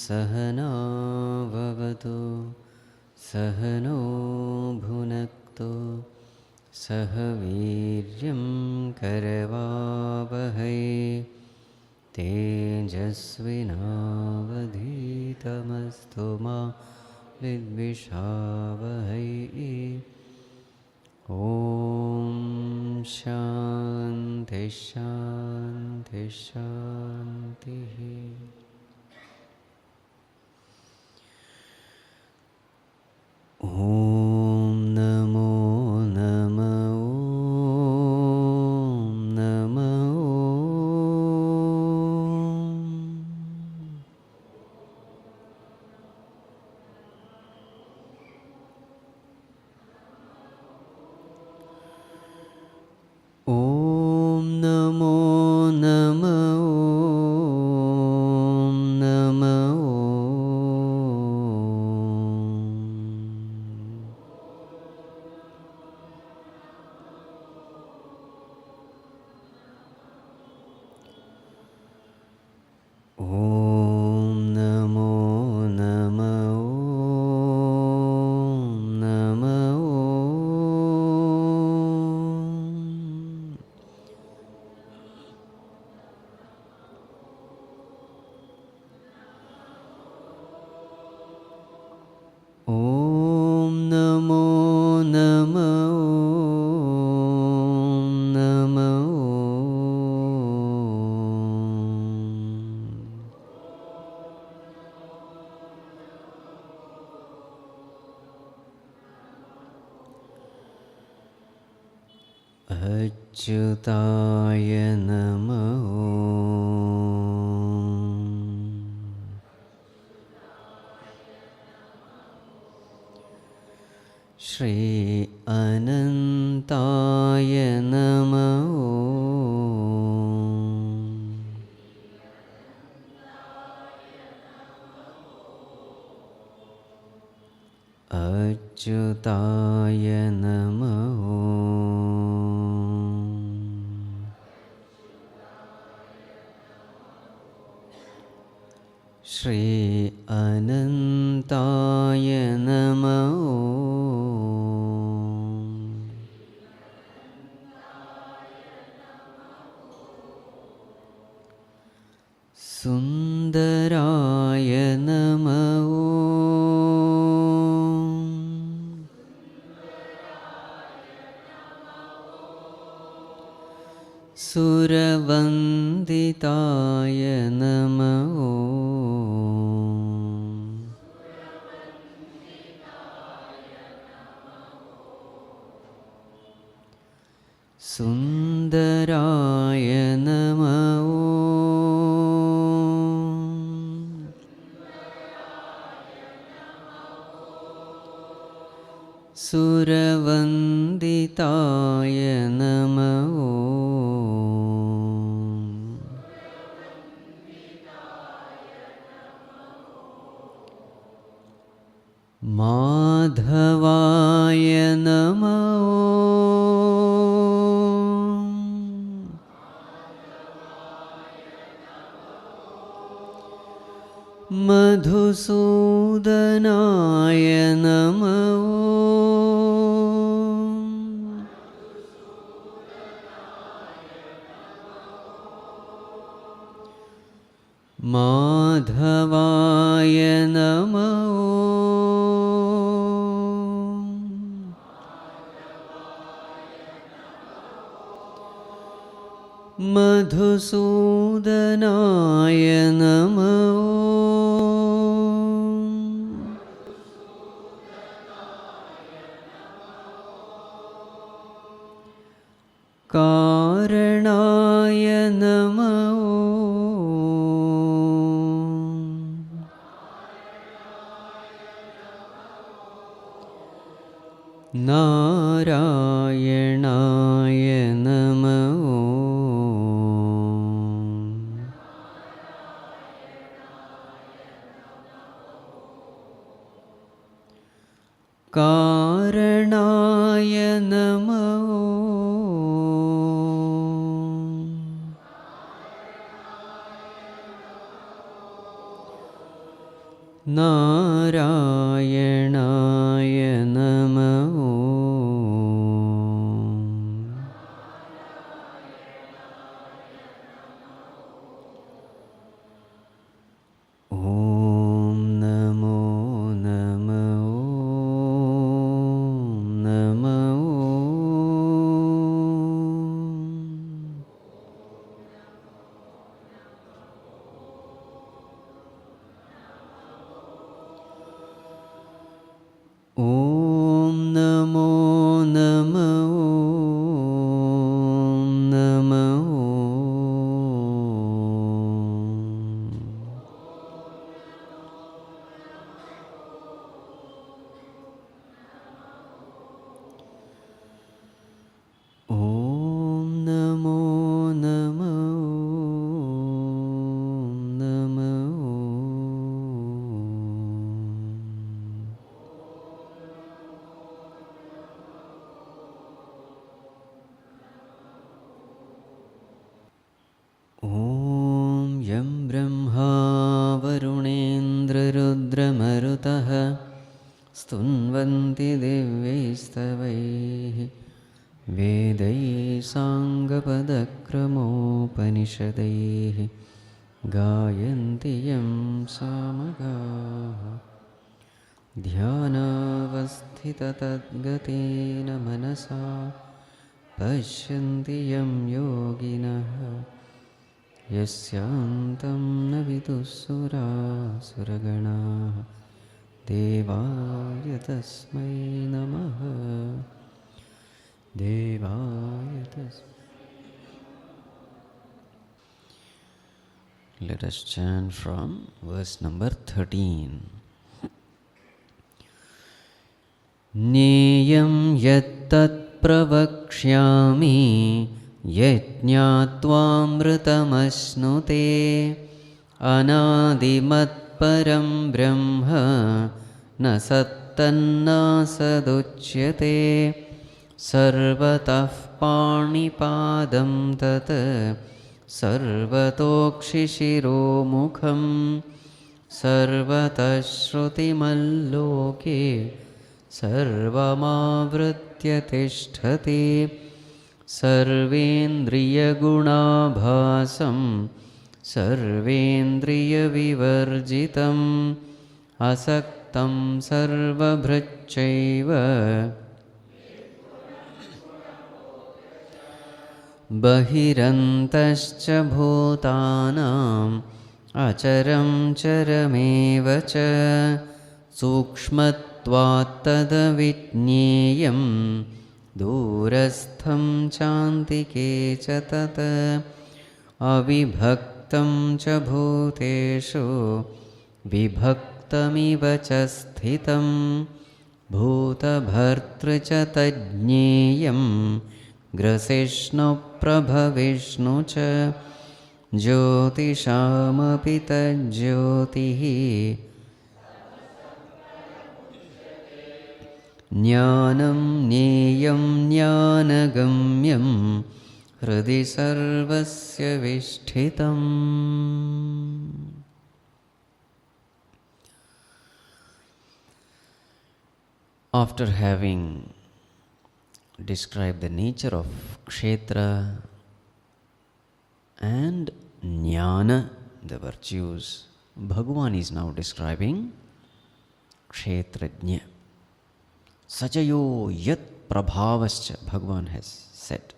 सहना भवतु सहनो भुनक्तु सह वीर्यं करवावहै तेजस्विनावधीतमस्तु मा विद्विषावहै। ॐ शान्ति शान्ति शान्तिः। ॐ नमो नमः। ॐ नमः। ॐ नमो नमः। ॐ नमः। ॐ नमो नमः। ॐ नमः। ॐ नमो नमः। ॐ नमः। अच्युताय नमः। श्री अनन्ताय नमः। अच्युताय नमः। श्री अनन्ताय नमः। सुन्दराय नमः। सुरवन्दिताय नमः। सुन्दराय नमः। सुरवन्दिताय नमः। माधवाय नमः। मधुसूदनाय नमः। माधवाय नमः। मधुसूदनाय नमः। कारणाय नमः। नारायणाय नमः। कारणाय नमः। नमो ॐ नमो नमो नमो ॐ नमो नमो नमो ॐ नमो नमो नमो ॐ यं ब्रह्मा वरुणेन्द्ररुद्रमरुतः स्तुन्वन्ति दिव्यैस्तवैः वेदैः साङ्गपदक्रमोपनिषदैः गायन्ति यं सामगाः ध्यानावस्थिततद्गतेन मनसा पश्यन्ति यं योगिनः यस्यान्तं न विदुःसुरासुरगणाः देवाय तस्मै नमः देवाय तस्मै. Let us chant from verse number 13. Neyam yattat pravakshami यज्ञात्वामृतमश्नुते अनादिमत्परं ब्रह्म न सत्तन्नासदुच्यते सर्वतः पाणिपादं तत् सर्वतोक्षिशिरोमुखं सर्वतः श्रुतिमल्लोके सर्वमावृत्य तिष्ठति सर्वेन्द्रियगुणाभासं सर्वेन्द्रियविवर्जितम् असक्तं सर्वभृच्चैव बहिरन्तश्च भूतानाम् अचरं चरमेव च सूक्ष्मत्वात्तदविज्ञेयं दूरस्थं चान्तिके च तत् अविभक्तं च भूतेषु विभक्तमिव च स्थितं भूतभर्तृ च तज्ज्ञेयं ग्रसिष्णुप्रभविष्णु च ज्योतिषामपि तज्ज्योतिः ज्ञानं ज्ञेयं ज्ञानगम्यं हृदि सर्वस्य विष्ठितम्. After having described the nature of kshetra and jnana, the virtues, Bhagavan is now describing kshetrajna. Sajayo yat prabhavascha, Bhagavan has said.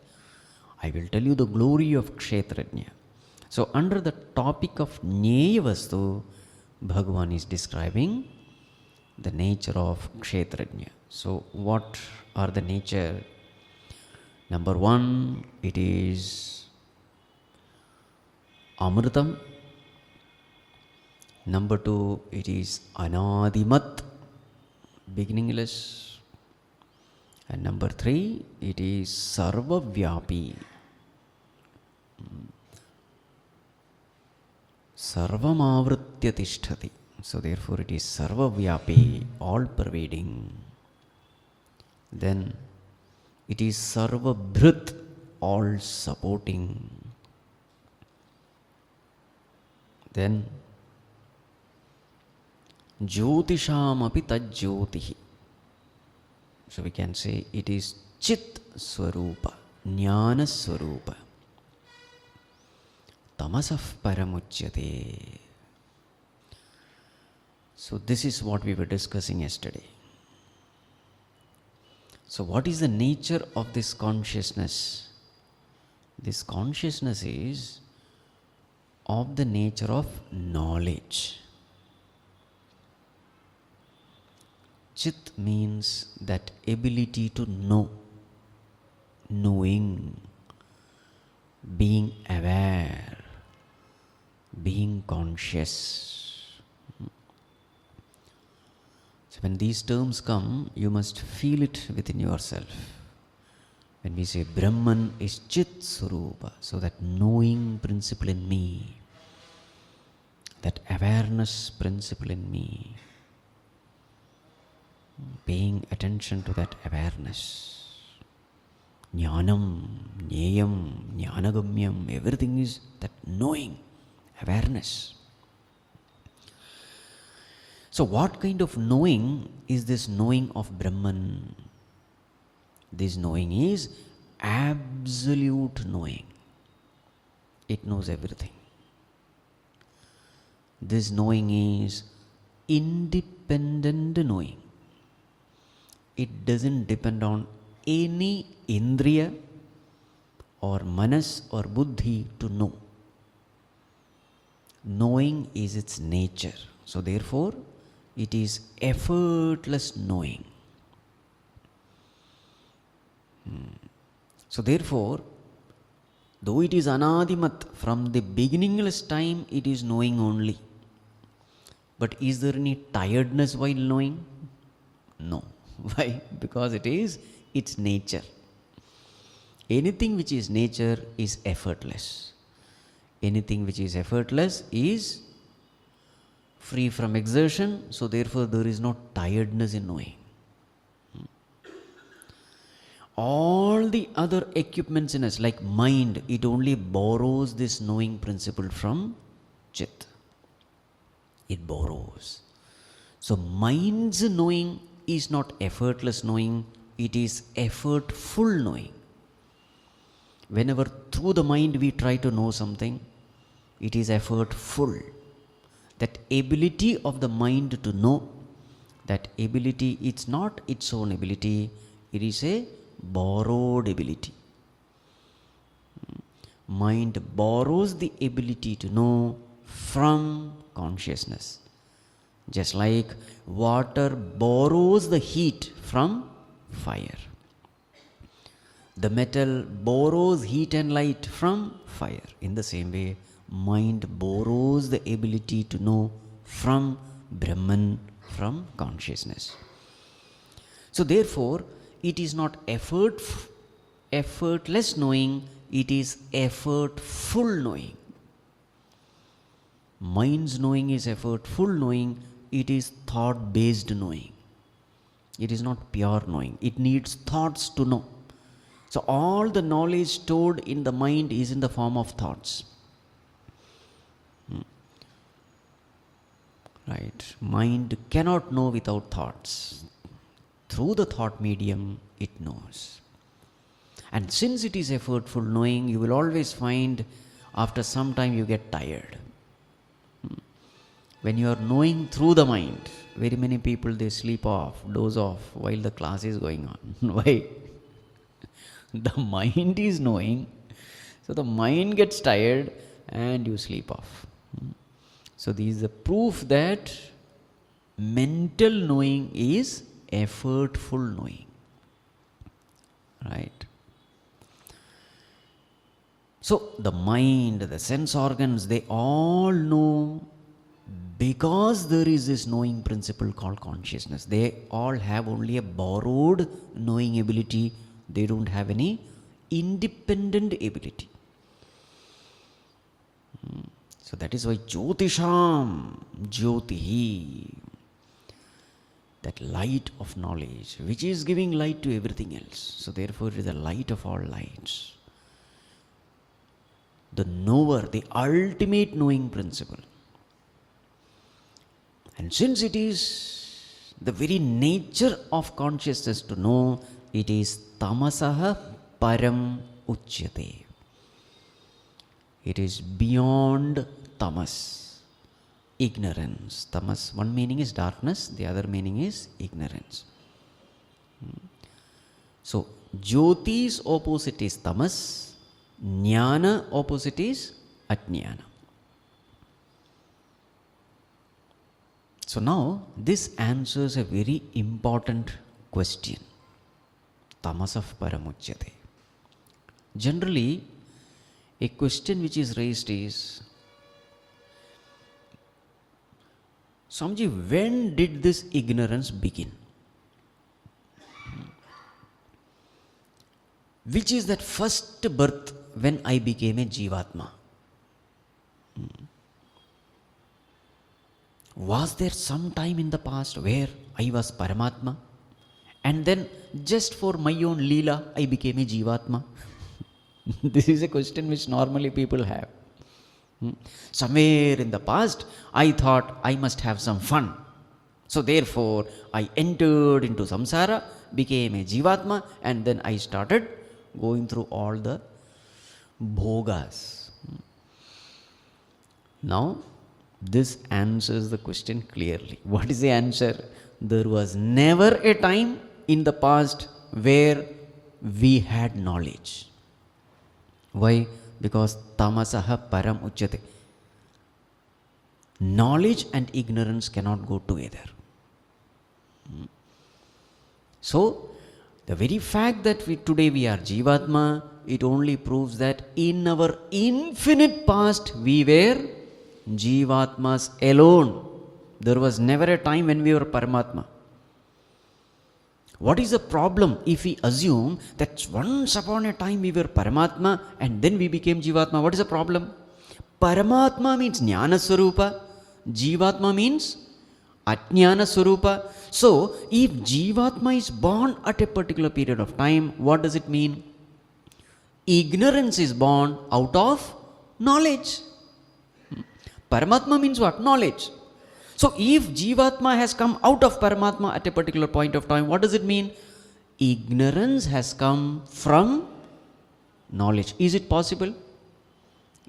I will tell you the glory of kshetrajna. So under the topic of Jnaya Vastu, Bhagavan is describing the nature of kshetrajna. So what are the nature? Number one, it is Amritam. Number two, it is Anadimat, beginningless. And number three, it is Sarvavyapi. Sarvamavritya tishtati. So therefore it is Sarvavyapi, all pervading. Then it is Sarvabhrit, all supporting. Then Jyotishamapi tajyotihi. So we can say it is Chit Swarupa, Jnana Swarupa. Tamasah Paramuchyate. So this is what we were discussing yesterday. So what is the nature of this consciousness? This consciousness is of the nature of knowledge. Chit means that ability to know, knowing, being aware, being conscious. So when these terms come, you must feel it within yourself. When we say Brahman is Chit Swarupa, so that knowing principle in me, that awareness principle in me, paying attention to that awareness. Jnanam, Jneyam, Jnanagamyam, everything is that knowing, awareness. So what kind of knowing is this knowing of Brahman? This knowing is absolute knowing. It knows everything. This knowing is independent knowing. It doesn't depend on any indriya or manas or buddhi to know. Knowing is its nature. So therefore, it is effortless knowing. So therefore, though it is anadimat, from the beginningless time it is knowing only. But is there any tiredness while knowing? No. Why? Because it is its nature. Anything which is nature is effortless. Anything which is effortless is free from exertion, so therefore there is no tiredness in knowing. All the other equipments in us, like mind, it only borrows this knowing principle from Chit. It borrows. So mind's knowing is not effortless knowing, it is effortful knowing. Whenever through the mind we try to know something, it is effortful. That ability of the mind to know, that ability, it's not its own ability, it is a borrowed ability. Mind borrows the ability to know from consciousness. Just like water borrows the heat from fire. The metal borrows heat and light from fire. In the same way, mind borrows the ability to know from Brahman, from consciousness. So therefore, it is not effortless knowing, it is effortful knowing. Mind's knowing is effortful knowing, it is thought-based knowing. It is not pure knowing. It needs thoughts to know. So all the knowledge stored in the mind is in the form of thoughts. Right? Mind cannot know without thoughts. Through the thought medium, it knows. And since it is effortful knowing, you will always find after some time you get tired. When you are knowing through the mind, very many people, they sleep off, doze off while the class is going on. Why? The mind is knowing, so the mind gets tired and you sleep off. So this is the proof that mental knowing is effortful knowing. Right? So the mind, the sense organs, they all know because there is this knowing principle called consciousness. They all have only a borrowed knowing ability. They don't have any independent ability. So that is why Jyotisham, Jyotihi, that light of knowledge, which is giving light to everything else. So therefore it is the light of all lights. The knower, the ultimate knowing principle. And since it is The very nature of consciousness to know, it is tamasaha param uchyate. It is beyond tamas, ignorance. Tamas, one meaning is darkness, the other meaning is ignorance. So, Jyoti's opposite is tamas, jnana opposite is ajnana. So now, this answers a very important question. Tamasah paramuchyate. Generally, a question which is raised is, Swamiji, when did this ignorance begin? Which is that first birth when I became a Jivatma? Was there some time in the past where I was Paramatma? And then just for my own Leela, I became a Jivatma? This is a question which normally people have. Somewhere in the past, I thought I must have some fun. So therefore, I entered into samsara, became a Jivatma, and then I started going through all the bhogas. Now, this answers the question clearly. What is the answer? There was never a time in the past where we had knowledge. Why? Because tamasaha param uchyate. Knowledge and ignorance cannot go together. So, the very fact that today we are Jivatma, it only proves that in our infinite past we were Jivatmas alone. There was never a time when we were Paramatma. What is the problem if we assume that once upon a time we were Paramatma and then we became Jivatma? What is the problem? Paramatma means Jnana Swarupa, Jivatma means Ajnana Swarupa. So, if Jivatma is born at a particular period of time, what does it mean? Ignorance is born out of knowledge. Paramatma means what? Knowledge. So, if Jivatma has come out of Paramatma at a particular point of time, what does it mean? Ignorance has come from knowledge. Is it possible?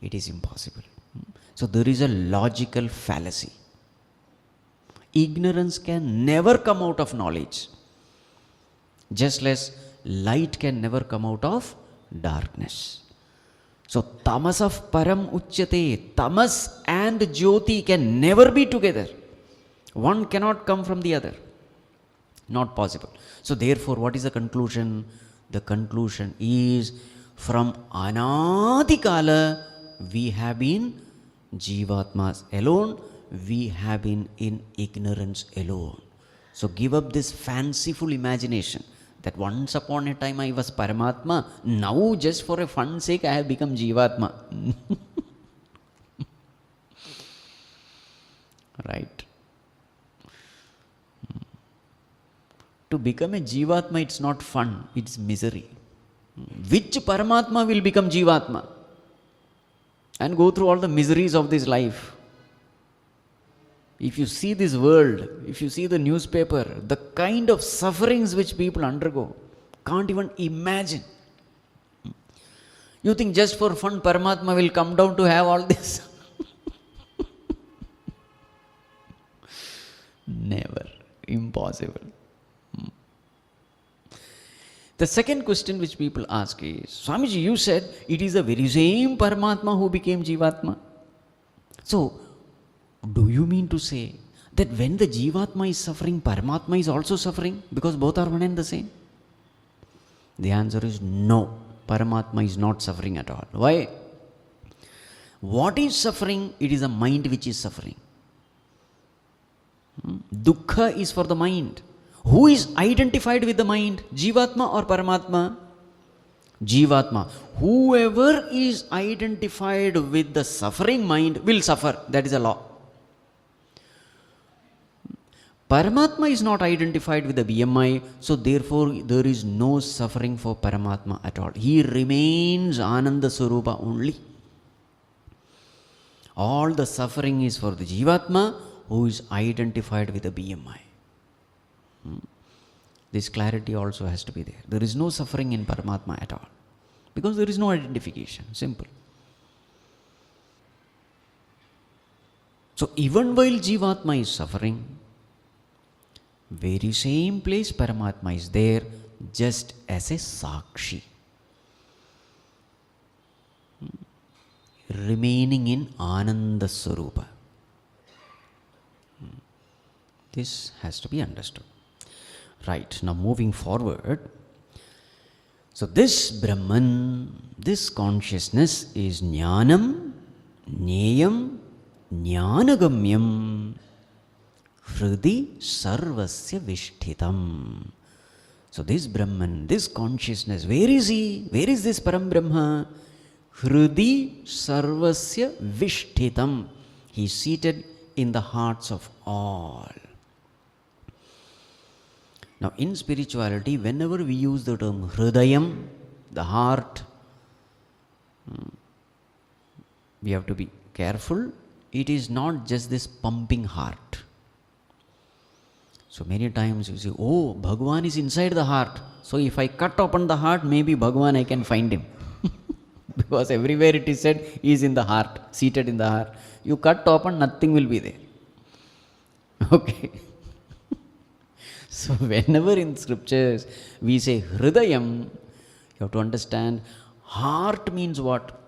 It is impossible. So, there is a logical fallacy. Ignorance can never come out of knowledge. Just as light can never come out of darkness. So, tamasah param uchyate. Tamas and jyoti can never be together. One cannot come from the other. Not possible. So, therefore, what is the conclusion? The conclusion is, from anadikala, we have been Jivatmas alone. We have been in ignorance alone. So, give up this fanciful imagination that once upon a time I was Paramatma, now just for a fun sake I have become Jivatma. Right? To become a Jivatma, it's not fun, it's misery. Which Paramatma will become Jivatma and go through all the miseries of this life? If you see this world, if you see the newspaper, the kind of sufferings which people undergo, can't even imagine. You think just for fun Paramatma will come down to have all this? Never. Impossible. The second question which people ask is, Swamiji, you said it is the very same Paramatma who became Jivatma. So, do you mean to say that when the Jivatma is suffering, Paramatma is also suffering because both are one and the same? The answer is no. Paramatma is not suffering at all. Why? What is suffering? It is the mind which is suffering. Dukkha is for the mind. Who is identified with the mind? Jivatma or Paramatma? Jivatma. Whoever is identified with the suffering mind will suffer. That is a law. Paramatma is not identified with the BMI, so therefore there is no suffering for Paramatma at all. He remains Ananda Swarupa only. All the suffering is for the Jivatma who is identified with the BMI. This clarity also has to be there. There is no suffering in Paramatma at all, because there is no identification. Simple. So even while Jivatma is suffering, very same place Paramatma is there, just as a Sakshi, remaining in Ananda Swarupa. This has to be understood. Right, now moving forward. So this Brahman, this consciousness is Jnanam, Jneyam, Jnanagamyam, Hridi Sarvasya Vishthitam. So this Brahman, this consciousness, where is he? Where is this Param Brahma? Hridi Sarvasya Vishthitam. He is seated in the hearts of all. Now in spirituality, whenever we use the term Hridayam, the heart, we have to be careful. It is not just this pumping heart. So many times you say, oh, Bhagavan is inside the heart. So if I cut open the heart, maybe Bhagavan I can find him. Because everywhere it is said, he is in the heart, seated in the heart. You cut open, nothing will be there. Okay. So whenever in scriptures we say Hridayam, you have to understand, heart means what?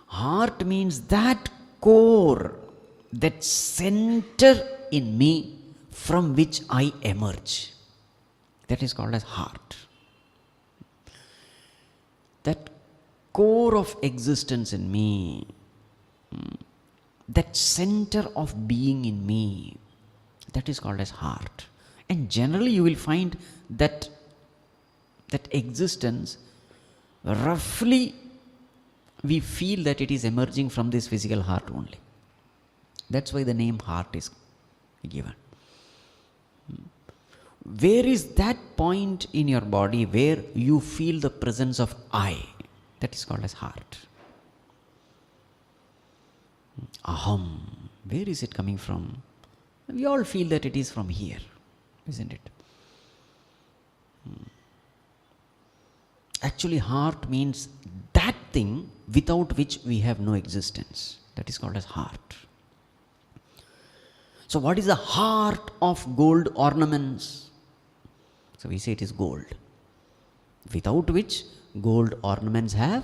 Heart means that core, that center in me from which I emerge. That is called as heart. That core of existence in me, that center of being in me, that is called as heart. And generally you will find that existence, roughly we feel that it is emerging from this physical heart only. That's why the name heart is given. Where is that point in your body where you feel the presence of I? That is called as heart. Aham. Where is it coming from? We all feel that it is from here, isn't it? Actually, heart means that thing without which we have no existence. That is called as heart. So what is the heart of gold ornaments? So we say it is gold, without which gold ornaments have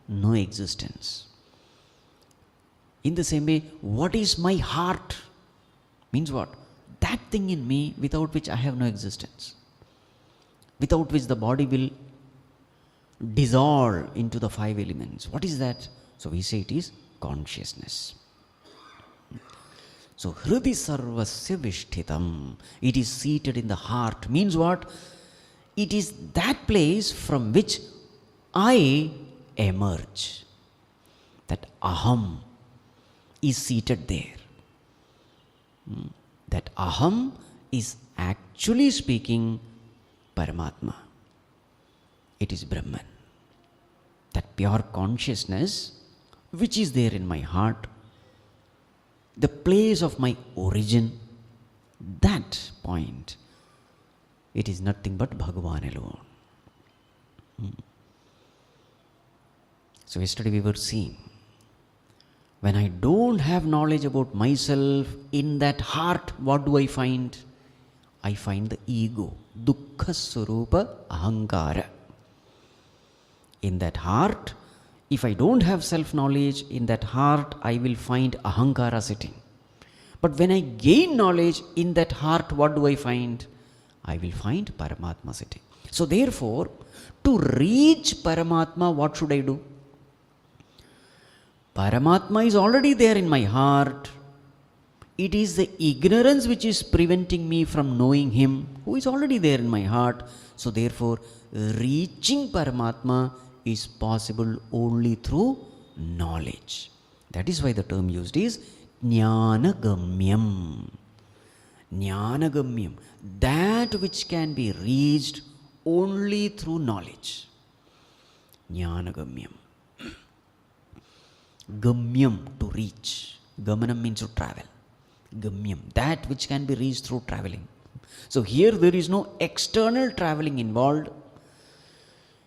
no existence. In the same way, what is my heart? Means what? That thing in me without which I have no existence, without which the body will dissolve into the 5 elements. What is that? So we say it is consciousness. So Hridi Sarvasya Vishthitam, it is seated in the heart, means what? It is that place from which I emerge. That Aham is seated there. That Aham is actually speaking Paramatma. It is Brahman. That pure consciousness which is there in my heart, the place of my origin, that point, it is nothing but Bhagavan alone. So yesterday we were seeing, when I don't have knowledge about myself, in that heart, what do I find? I find the ego, dukkha swarupa ahankara. In that heart, if I don't have self-knowledge, in that heart I will find ahankara sitting. But when I gain knowledge, in that heart, what do I find? I will find Paramatma sitting. So therefore, to reach Paramatma, what should I do? Paramatma is already there in my heart. It is the ignorance which is preventing me from knowing Him, who is already there in my heart. So therefore, reaching Paramatma is possible only through knowledge. That is why the term used is Jnanagamyam. Jnanagamyam, that which can be reached only through knowledge. Jnanagamyam. Gamyam, to reach. Gamanam means to travel. Gamyam, that which can be reached through traveling. So here there is no external traveling involved.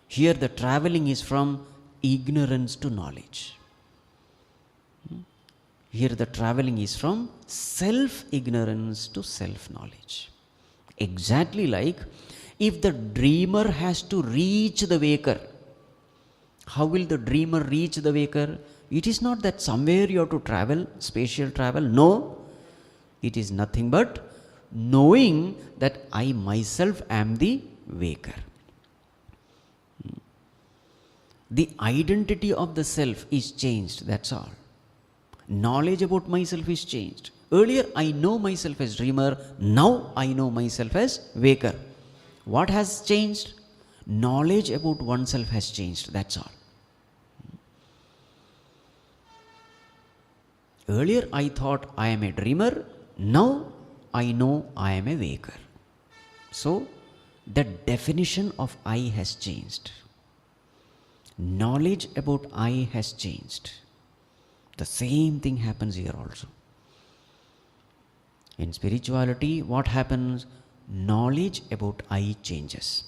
Here the traveling is from ignorance to knowledge. Here the traveling is from self-ignorance to self-knowledge. Exactly like if the dreamer has to reach the waker, how will the dreamer reach the waker? It is not that somewhere you have to travel, spatial travel. No, it is nothing but knowing that I myself am the waker. The identity of the self is changed, that's all. Knowledge about myself is changed. Earlier I know myself as dreamer, now I know myself as waker. What has changed? Knowledge about oneself has changed, that's all. Earlier I thought I am a dreamer, now I know I am a waker. So the definition of I has changed. Knowledge about I has changed. The same thing happens here also. In spirituality, what happens? Knowledge about I changes.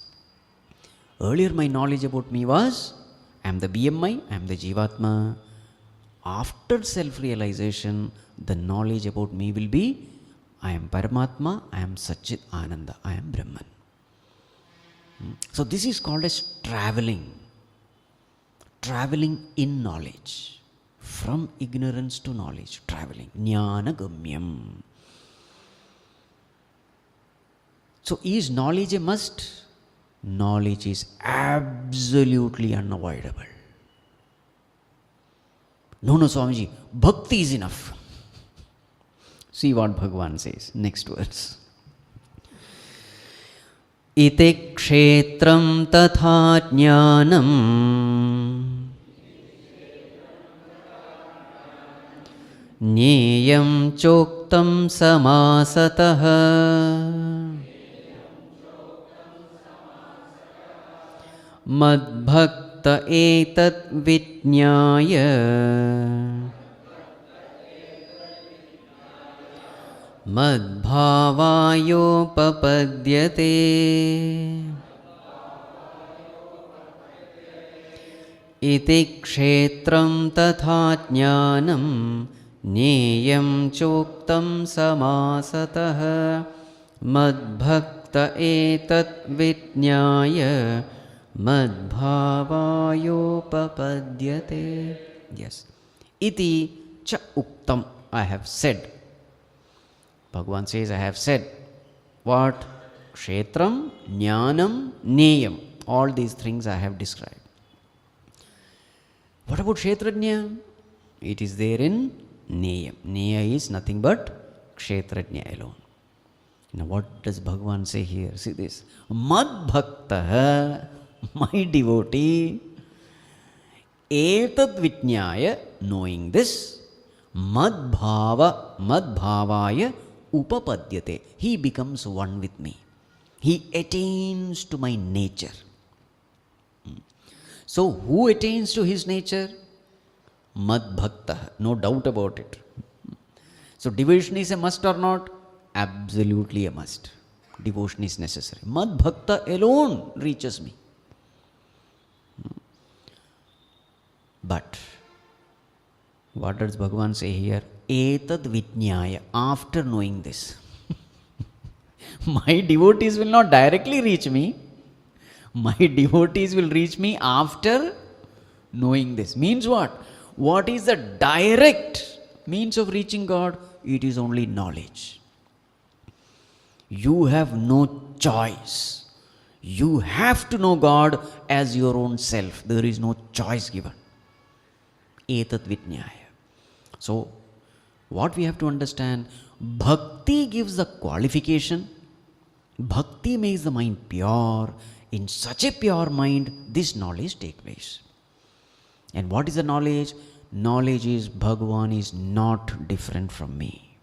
Earlier my knowledge about me was, I am the BMI, I am the Jivatma. After self-realization, the knowledge about me will be, I am Paramatma, I am Satchit Ananda, I am Brahman. So this is called as traveling. Traveling in knowledge. From ignorance to knowledge, traveling. Jnana Gamyam. So is knowledge a must? Knowledge is absolutely unavoidable. No, Swamiji, bhakti is enough. See what Bhagavan says, next verse. Iti kshetram tatha jnanam Nyeyam choktam samasataha Madbhakta etat vitnyaya Madbhavayopapadyate Iti kshetram tatha jnanam Nyeyam choktam samasataha Madbhakta etat vitnyaya Madbhavayopapadyate. Yes. Iti cha uktam. I have said. Bhagavan says, I have said. What? Kshetram, Jnanam, Neyam. All these things I have described. What about Kshetrajna? It is there in Neyam. Neya is nothing but Kshetrajna alone. Now what does Bhagavan say here? See this. Mad bhaktaha, my devotee, etad vitnyaya, knowing this, madbhavaya upapadyate. He becomes one with me. He attains to my nature. So who attains to his nature? Madbhaktaha, no doubt about it. So devotion is a must or not? Absolutely a must. Devotion is necessary. Madbhakta alone reaches me. But what does Bhagavan say here? Etad vitnyaya. After knowing this. My devotees will not directly reach me. My devotees will reach me after knowing this. Means what? What is the direct means of reaching God? It is only knowledge. You have no choice. You have to know God as your own self. There is no choice given. Etat vitnyaya. So, what we have to understand, bhakti gives the qualification. Bhakti makes the mind pure. In such a pure mind, this knowledge takes place. And what is the knowledge? Knowledge is Bhagavan is not different from me.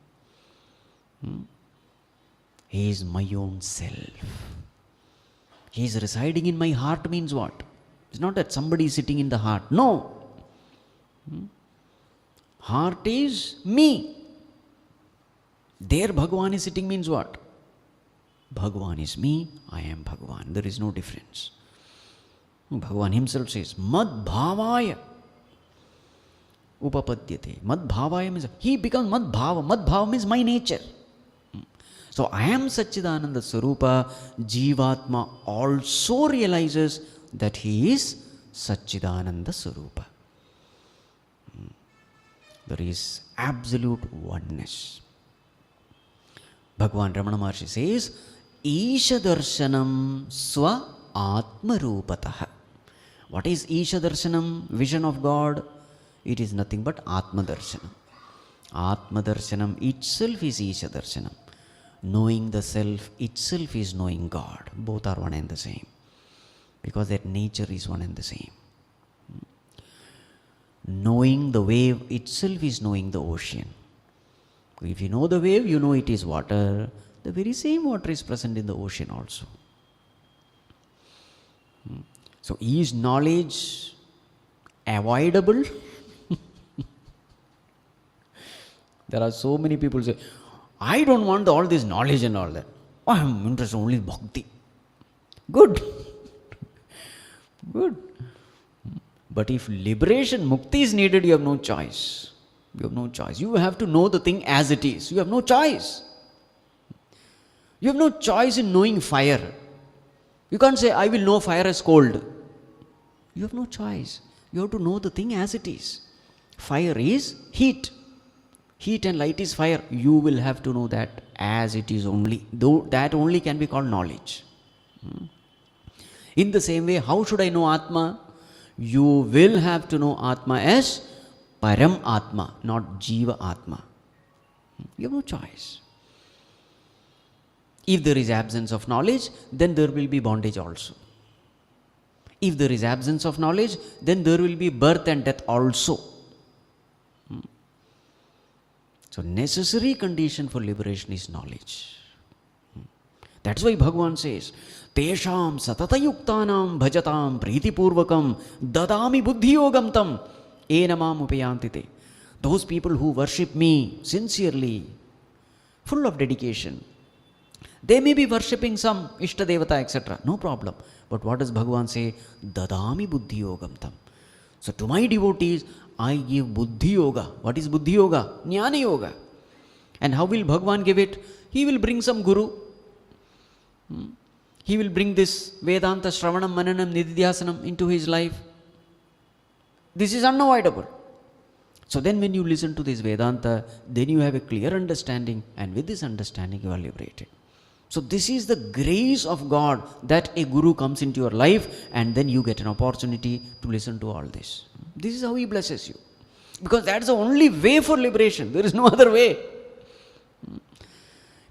He is my own self. He is residing in my heart means what? It's not that somebody is sitting in the heart. No. Heart is me. There Bhagavan is sitting means what? Bhagavan is me, I am Bhagavan. There is no difference. Bhagavan himself says, Mad Bhavaya Upapadyate. Mad Bhavaya means he becomes Mad Bhava. Mad Bhava means my nature. So I am Satchidananda Swarupa. Jivatma also realizes that he is Satchidananda Swarupa. There is absolute oneness. Bhagavan Ramana Maharshi says, Isha Darshanam Swa Atma Rupatah. What is Isha Darshanam? Vision of God. It is nothing but Atma Darshanam. Atma Darshanam itself is Isha Darshanam. Knowing the self itself is knowing God. Both are one and the same. Because their nature is one and the same. Knowing the wave itself is knowing the ocean. If you know the wave, you know it is water. The very same water is present in the ocean also. So is knowledge avoidable? There are so many people say, I don't want all this knowledge and all that. Oh, I am interested only in bhakti. Good. Good. But if liberation, mukti is needed, you have no choice. You have no choice. You have to know the thing as it is. You have no choice. You have no choice in knowing fire. You can't say, I will know fire as cold. You have no choice. You have to know the thing as it is. Fire is heat. Heat and light is fire. You will have to know that as it is only. Though that only can be called knowledge. In the same way, how should I know Atma? You will have to know Atma as Param Atma, not Jiva Atma. You have no choice. If there is absence of knowledge, then there will be bondage also. If there is absence of knowledge, then there will be birth and death also. So necessary condition for liberation is knowledge. That's why Bhagavan says, Tesham satatayuktanam bhajatam pritipurvakam dadami buddhiyogam tam enamam upayantite. Those people who worship me sincerely, full of dedication, they may be worshipping some Ishtadevata, etc. No problem. But what does Bhagavan say? Dadami buddhiyogam tam. So to my devotees, I give buddhi yoga. What is buddhi yoga? Jnana yoga. And how will Bhagavan give it? He will bring some guru. He will bring this Vedanta Shravanam Mananam Nididhyasanam into his life. This is unavoidable. So then when you listen to this Vedanta, then you have a clear understanding, and with this understanding you are liberated. So this is the grace of God that a guru comes into your life and then you get an opportunity to listen to all this. This is how he blesses you. Because that's the only way for liberation. There is no other way.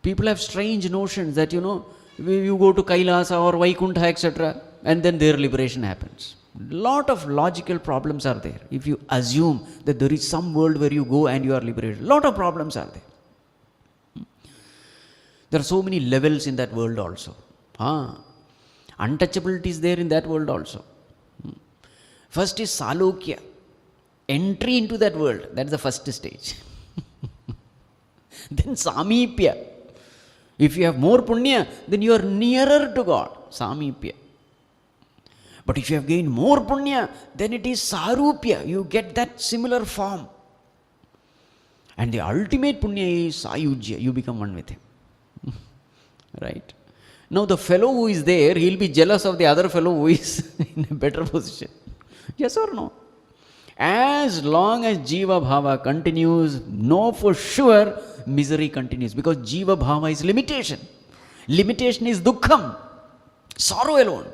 People have strange notions that, you go to Kailasa or Vaikuntha, etc., and then their liberation happens. Lot of logical problems are there. If you assume that there is some world where you go and you are liberated, lot of problems are there. There are so many levels in that world also. Untouchability is there in that world also. First is Salokya. Entry into that world. That's the first stage. Then Samipya. If you have more punya, then you are nearer to God. Samipya. But if you have gained more punya, then it is Sarupya. You get that similar form. And the ultimate punya is Sayujya. You become one with him. Right? Now the fellow who is there, he will be jealous of the other fellow who is in a better position. Yes or no? As long as Jiva Bhava continues, know for sure misery continues. Because Jiva Bhava is limitation. Limitation is dukkham. Sorrow alone.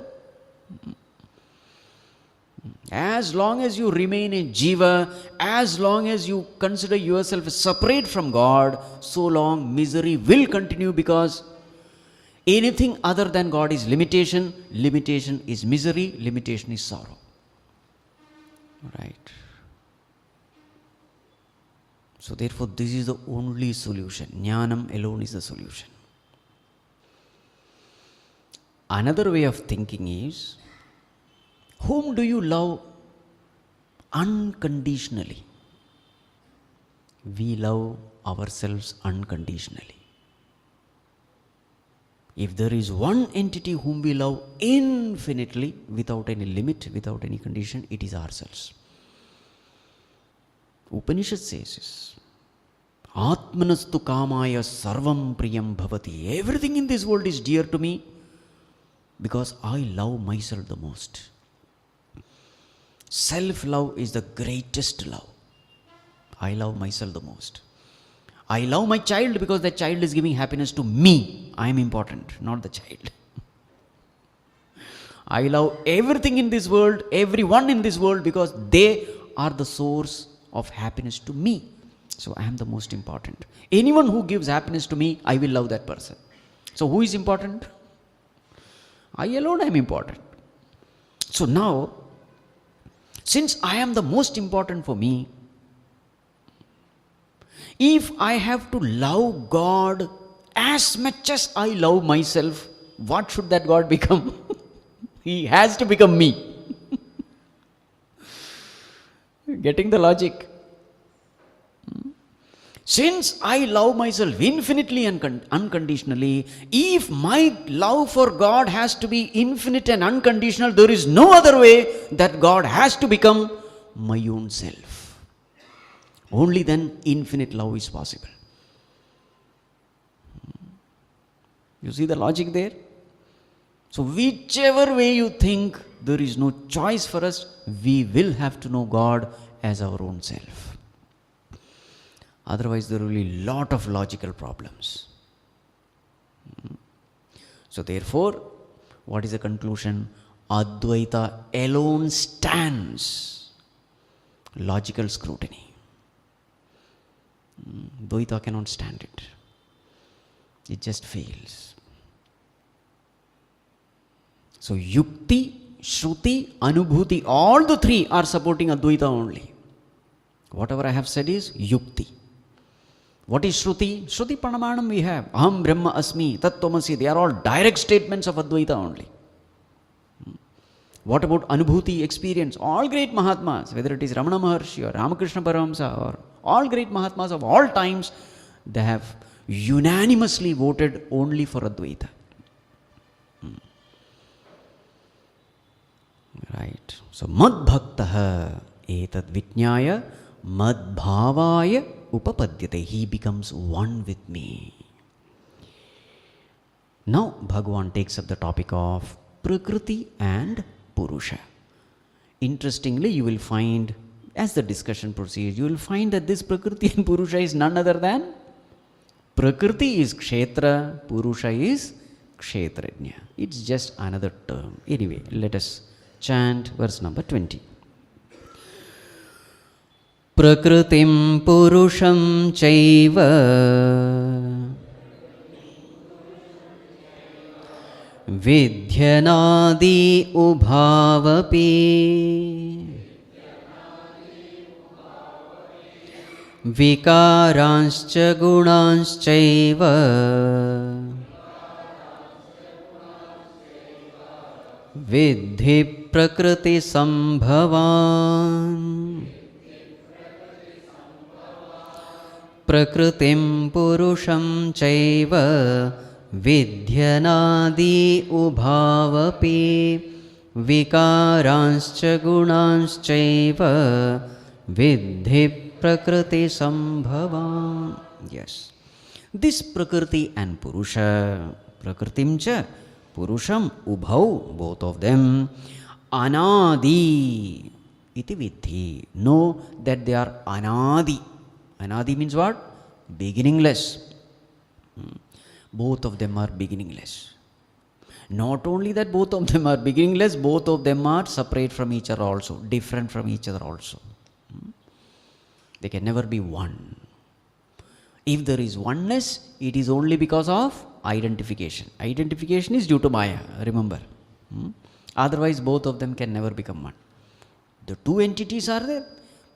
As long as you remain a Jiva, as long as you consider yourself separate from God, so long misery will continue, because anything other than God is limitation. Limitation is misery. Limitation is sorrow. Right. So therefore, this is the only solution. Jnanam alone is the solution. Another way of thinking is, whom do you love unconditionally? We love ourselves unconditionally. If there is one entity whom we love infinitely, without any limit, without any condition, it is ourselves. Upanishad says this. Atmanastu kamaya sarvam priyam bhavati. Everything in this world is dear to me because I love myself the most. Self-love is the greatest love. I love myself the most. I love my child because the child is giving happiness to me. I am important, not the child. I love everything in this world, everyone in this world, because they are the source of happiness to me. So I am the most important. Anyone who gives happiness to me, I will love that person. So who is important? I alone am important. So now, since I am the most important for me, if I have to love God as much as I love myself, what should that God become? He has to become me. Getting the logic? Since I love myself infinitely and unconditionally, if my love for God has to be infinite and unconditional, there is no other way that God has to become my own self. Only then infinite love is possible. You see the logic there? So whichever way you think, there is no choice for us. We will have to know God as our own self. Otherwise, there will be a lot of logical problems. So therefore, what is the conclusion? Advaita alone stands logical scrutiny. Dvaita cannot stand it. It just fails. So Yukti, Shruti, Anubhuti, all the three are supporting Advaita only. Whatever I have said is Yukti. What is Shruti? Shruti Pranamanam we have. Aham Brahma Asmi, Tattvamasi. They are all direct statements of Advaita only. What about Anubhuti, experience? All great Mahatmas, whether it is Ramana Maharshi or Ramakrishna Paramahamsa or all great Mahatmas of all times, they have unanimously voted only for Advaita. Right. So Mad Bhaktaha etad Vijnaya Mad Bhavaya Upapadyate. He becomes one with me. Now Bhagavan takes up the topic of Prakriti and Purusha. Interestingly, you will find, as the discussion proceeds, you will find that this Prakriti and Purusha is none other than Prakriti is Kshetra, Purusha is Kshetrajna. It's just another term. Anyway, let us chant verse number 20. Prakritim Purusham Chaiva Vidhyanadi Ubhavapi Vikaranscha Gunanschaiva Vidhi Prakriti Sambhavan Prakritim Purusham Chaiva Vidhyanadi Ubhavapi Vikaranscha Gunanschaiva Vidhi Prakriti Sambhavan. Yes. This Prakriti and Purusha, Prakritimcha, Purusham, Ubhau, both of them, Anadi iti vidhi. Know that they are Anadi. Anadi means what? Beginningless. Both of them are beginningless. Not only that both of them are beginningless, both of them are separate from each other also, different from each other also. They can never be one. If there is oneness, it is only because of identification. Identification is due to Maya, remember. Otherwise, both of them can never become one. The two entities are there.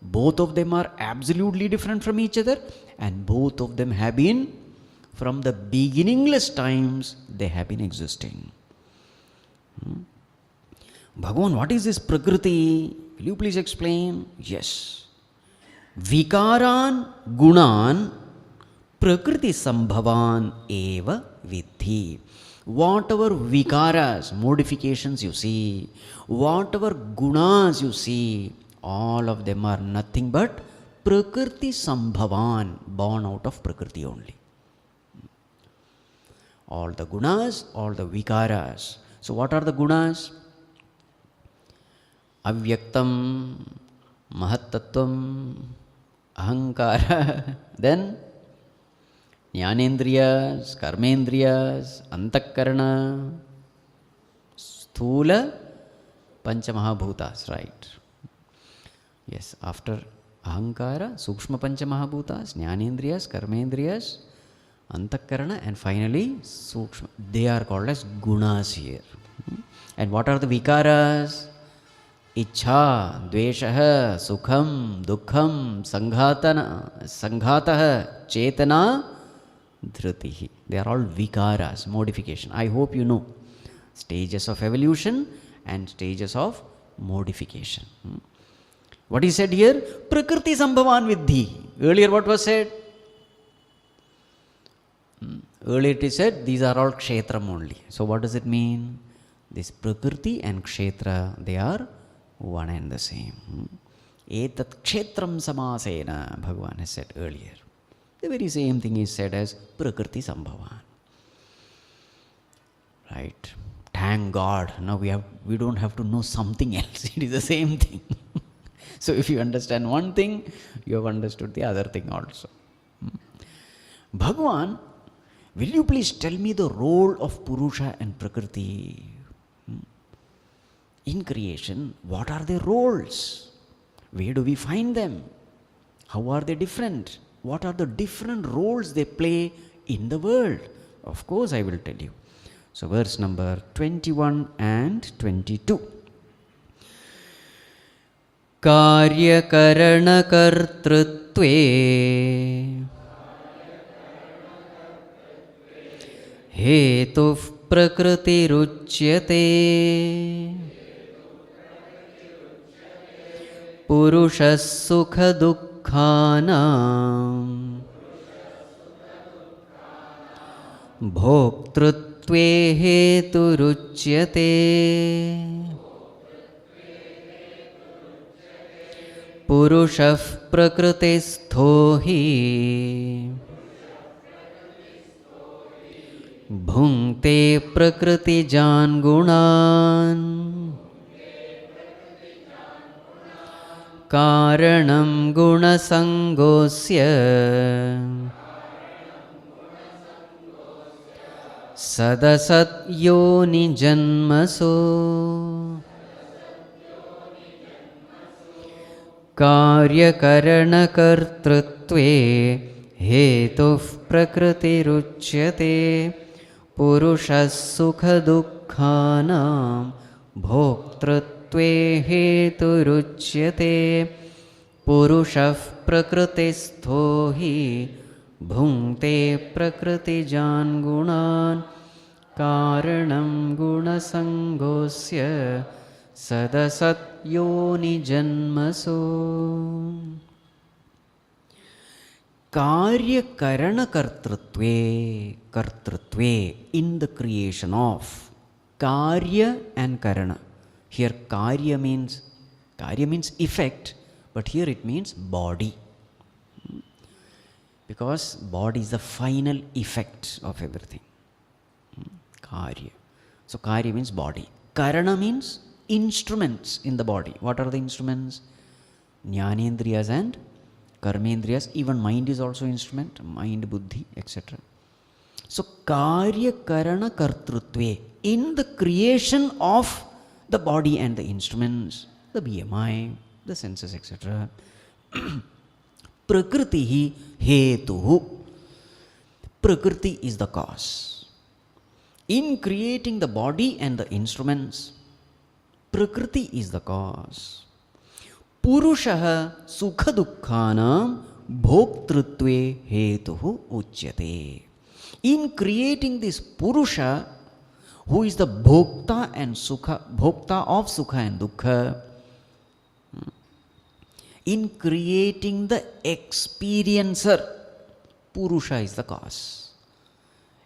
Both of them are absolutely different from each other, and both of them have been, from the beginningless times, they have been existing. Bhagavan, what is this Prakriti? Will you please explain? Yes. Vikaran Gunan Prakriti Sambhavan Eva Vidhi. Whatever vikaras, modifications you see, whatever gunas you see, all of them are nothing but Prakriti Sambhavan, born out of Prakriti only. All the gunas, all the vikaras. So what are the gunas? Avyaktam, Mahattattvam, Ahankara, then Jnanendriyas, Karmendriyas, Antakarana, Sthula, Panchamahabhutas, right? Yes, after Ahankara, Sukshma Panchamahabhutas, Jnanendriyas, Karmendriyas, Antakarana, and finally Sukshma. They are called as gunas here. And what are the vikaras? Ichha, Dveshaha, Sukham, Dukkham, Sanghataha, Chetana, Dhrutihi. They are all vikaras, modification. I hope you know stages of evolution and stages of modification. What he said here? Prakriti Sambhavan Vidhi. Earlier what was said? Earlier it is said these are all kshetram only. So what does it mean? This Prakriti and kshetra, they are one and the same. Etat kshetram samasena, Bhagavan has said earlier. The very same thing is said as Prakriti Sambhavan. Right? Thank God. Now we don't have to know something else. It is the same thing. So if you understand one thing, you have understood the other thing also. Bhagavan, will you please tell me the role of Purusha and Prakriti? In creation, what are their roles? Where do we find them? How are they different? What are the different roles they play in the world? Of course, I will tell you. So, verse number 21 and 22. Karya-karana-kartrutve hetuh prakritiruchyate Purushas sukha dukkhanam bhoktrutve heturuchyate Purushah prakristho hi bhungte prakritijan gunan karanam gunasangosya sadasat yoni janmaso karya-karana-kartrutve hetuh prakritiruchyate purushas sukha-dukkhanam bhoktrutve heturuchyate purushah prakristho hi bhungte prakritijan gunan karanam gunasangosya sadasat yoni janmaso. Karya-karana-kartrutve, in the creation of karya and karana. Here karya means effect, but here it means body. Because body is the final effect of everything. Karya. So karya means body. Karana means instruments in the body. What are the instruments? Jnanendriyas and Karmendriyas. Even mind is also instrument. Mind, buddhi, etc. So karya-karana-kartrutve, in the creation of the body and the instruments, the BMI, the senses, etc. Prakriti hetuhu. Prakriti is the cause. In creating the body and the instruments, Prakriti is the cause. Purushaha sukha dukkhanam bhoktrutve hetuhu uchyate. In creating this Purusha, who is the bhokta and sukha, bhokta of sukha and dukkha, in creating the experiencer, Purusha is the cause.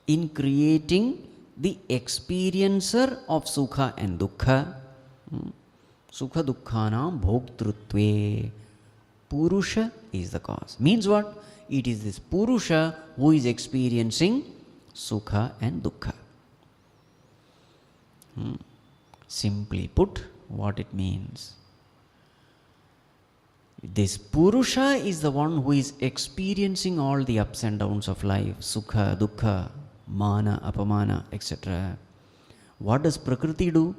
In creating the experiencer of sukha and dukkha, sukha dukkhanam bhoktrutve, Purusha is the cause. Means what? It is this Purusha who is experiencing sukha and dukkha. Simply put, what it means. This Purusha is the one who is experiencing all the ups and downs of life, sukha, dukkha, mana, apamana, etc. What does Prakriti do?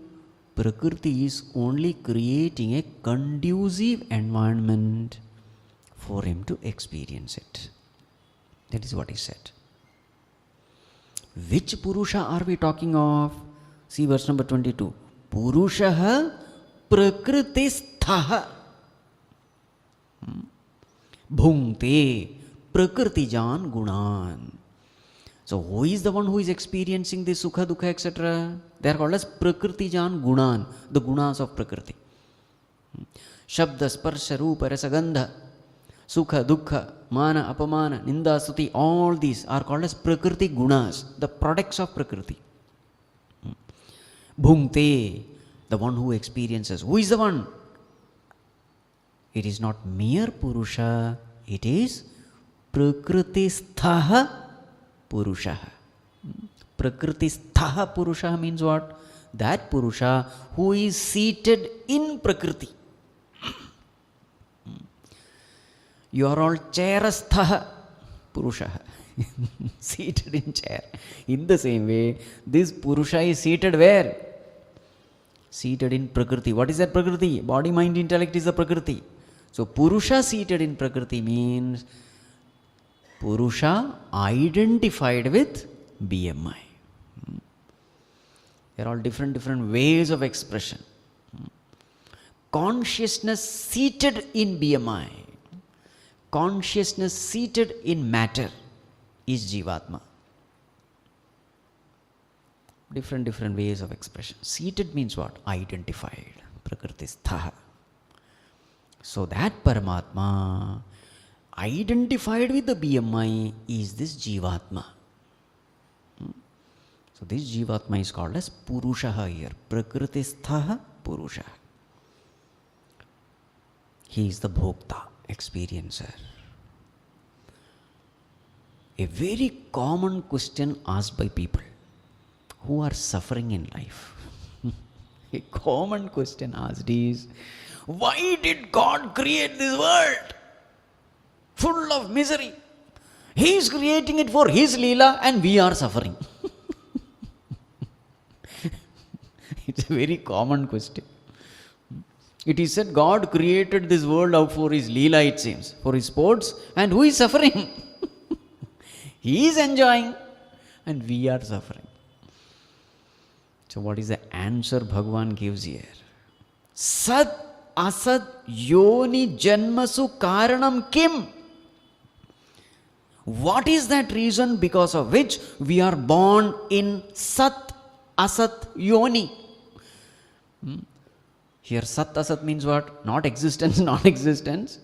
Prakriti is only creating a conducive environment for him to experience it. That is what he said. Which Purusha are we talking of? See verse number 22. Purushaha Prakristhaha Bhungte Prakritijan Gunan. So who is the one who is experiencing this sukha, dukkha, etc.? They are called as Prakritijan Gunan, the gunas of Prakriti. Shabda, Sparsha, Rupa, Rasa, Gandha, Sukha, Dukkha, Mana, Apamana, Ninda, Stuti, all these are called as Prakriti Gunas, the products of Prakriti. Bhungte, the one who experiences. Who is the one? It is not mere Purusha, it is Prakristhaha Purusha. Prakristhaha Purusha means what? That Purusha who is seated in Prakriti. You are all chairasthaha Purusha. Seated in chair. In the same way, this Purusha is seated where? Seated in Prakriti. What is that Prakriti? Body, mind, intellect is the Prakriti. So Purusha seated in Prakriti means Purusha identified with BMI. There are all different ways of expression. Consciousness seated in BMI. Consciousness seated in matter is Jivatma. Different ways of expression. Seated means what? Identified. Prakristhaha. So that Paramatma identified with the BMI is this Jivatma. So this Jivatma is called as Purushaha here. Prakristhaha Purusha. He is the Bhokta, experiencer. A very common question asked by people who are suffering in life. A common question asked is, why did God create this world full of misery? He is creating it for His Leela and we are suffering. It's a very common question. It is said God created this world out for His Leela, it seems, for His sports, and who is suffering? He is enjoying and we are suffering. So what is the answer Bhagavan gives here? Sat asat yoni janmasu karanam kim? What is that reason because of which we are born in sat asat yoni? Here Sat Asat means what? Not existence, non-existence.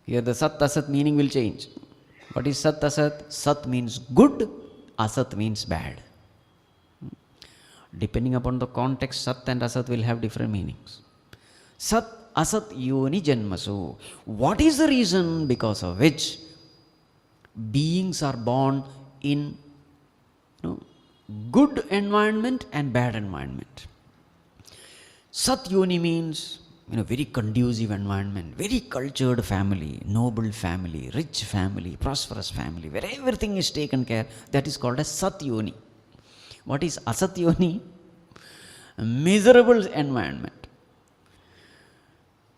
Here the Sat Asat meaning will change. What is Sat Asat? Sat means good, Asat means bad. Depending upon the context, Sat and Asat will have different meanings. Sat Asat Yoni Janmasu. What is the reason because of which beings are born in good environment and bad environment? Sat Yoni means very conducive environment, very cultured family, noble family, rich family, prosperous family, where everything is taken care. That is called as Sat Yoni. What is Asat Yoni? A miserable environment.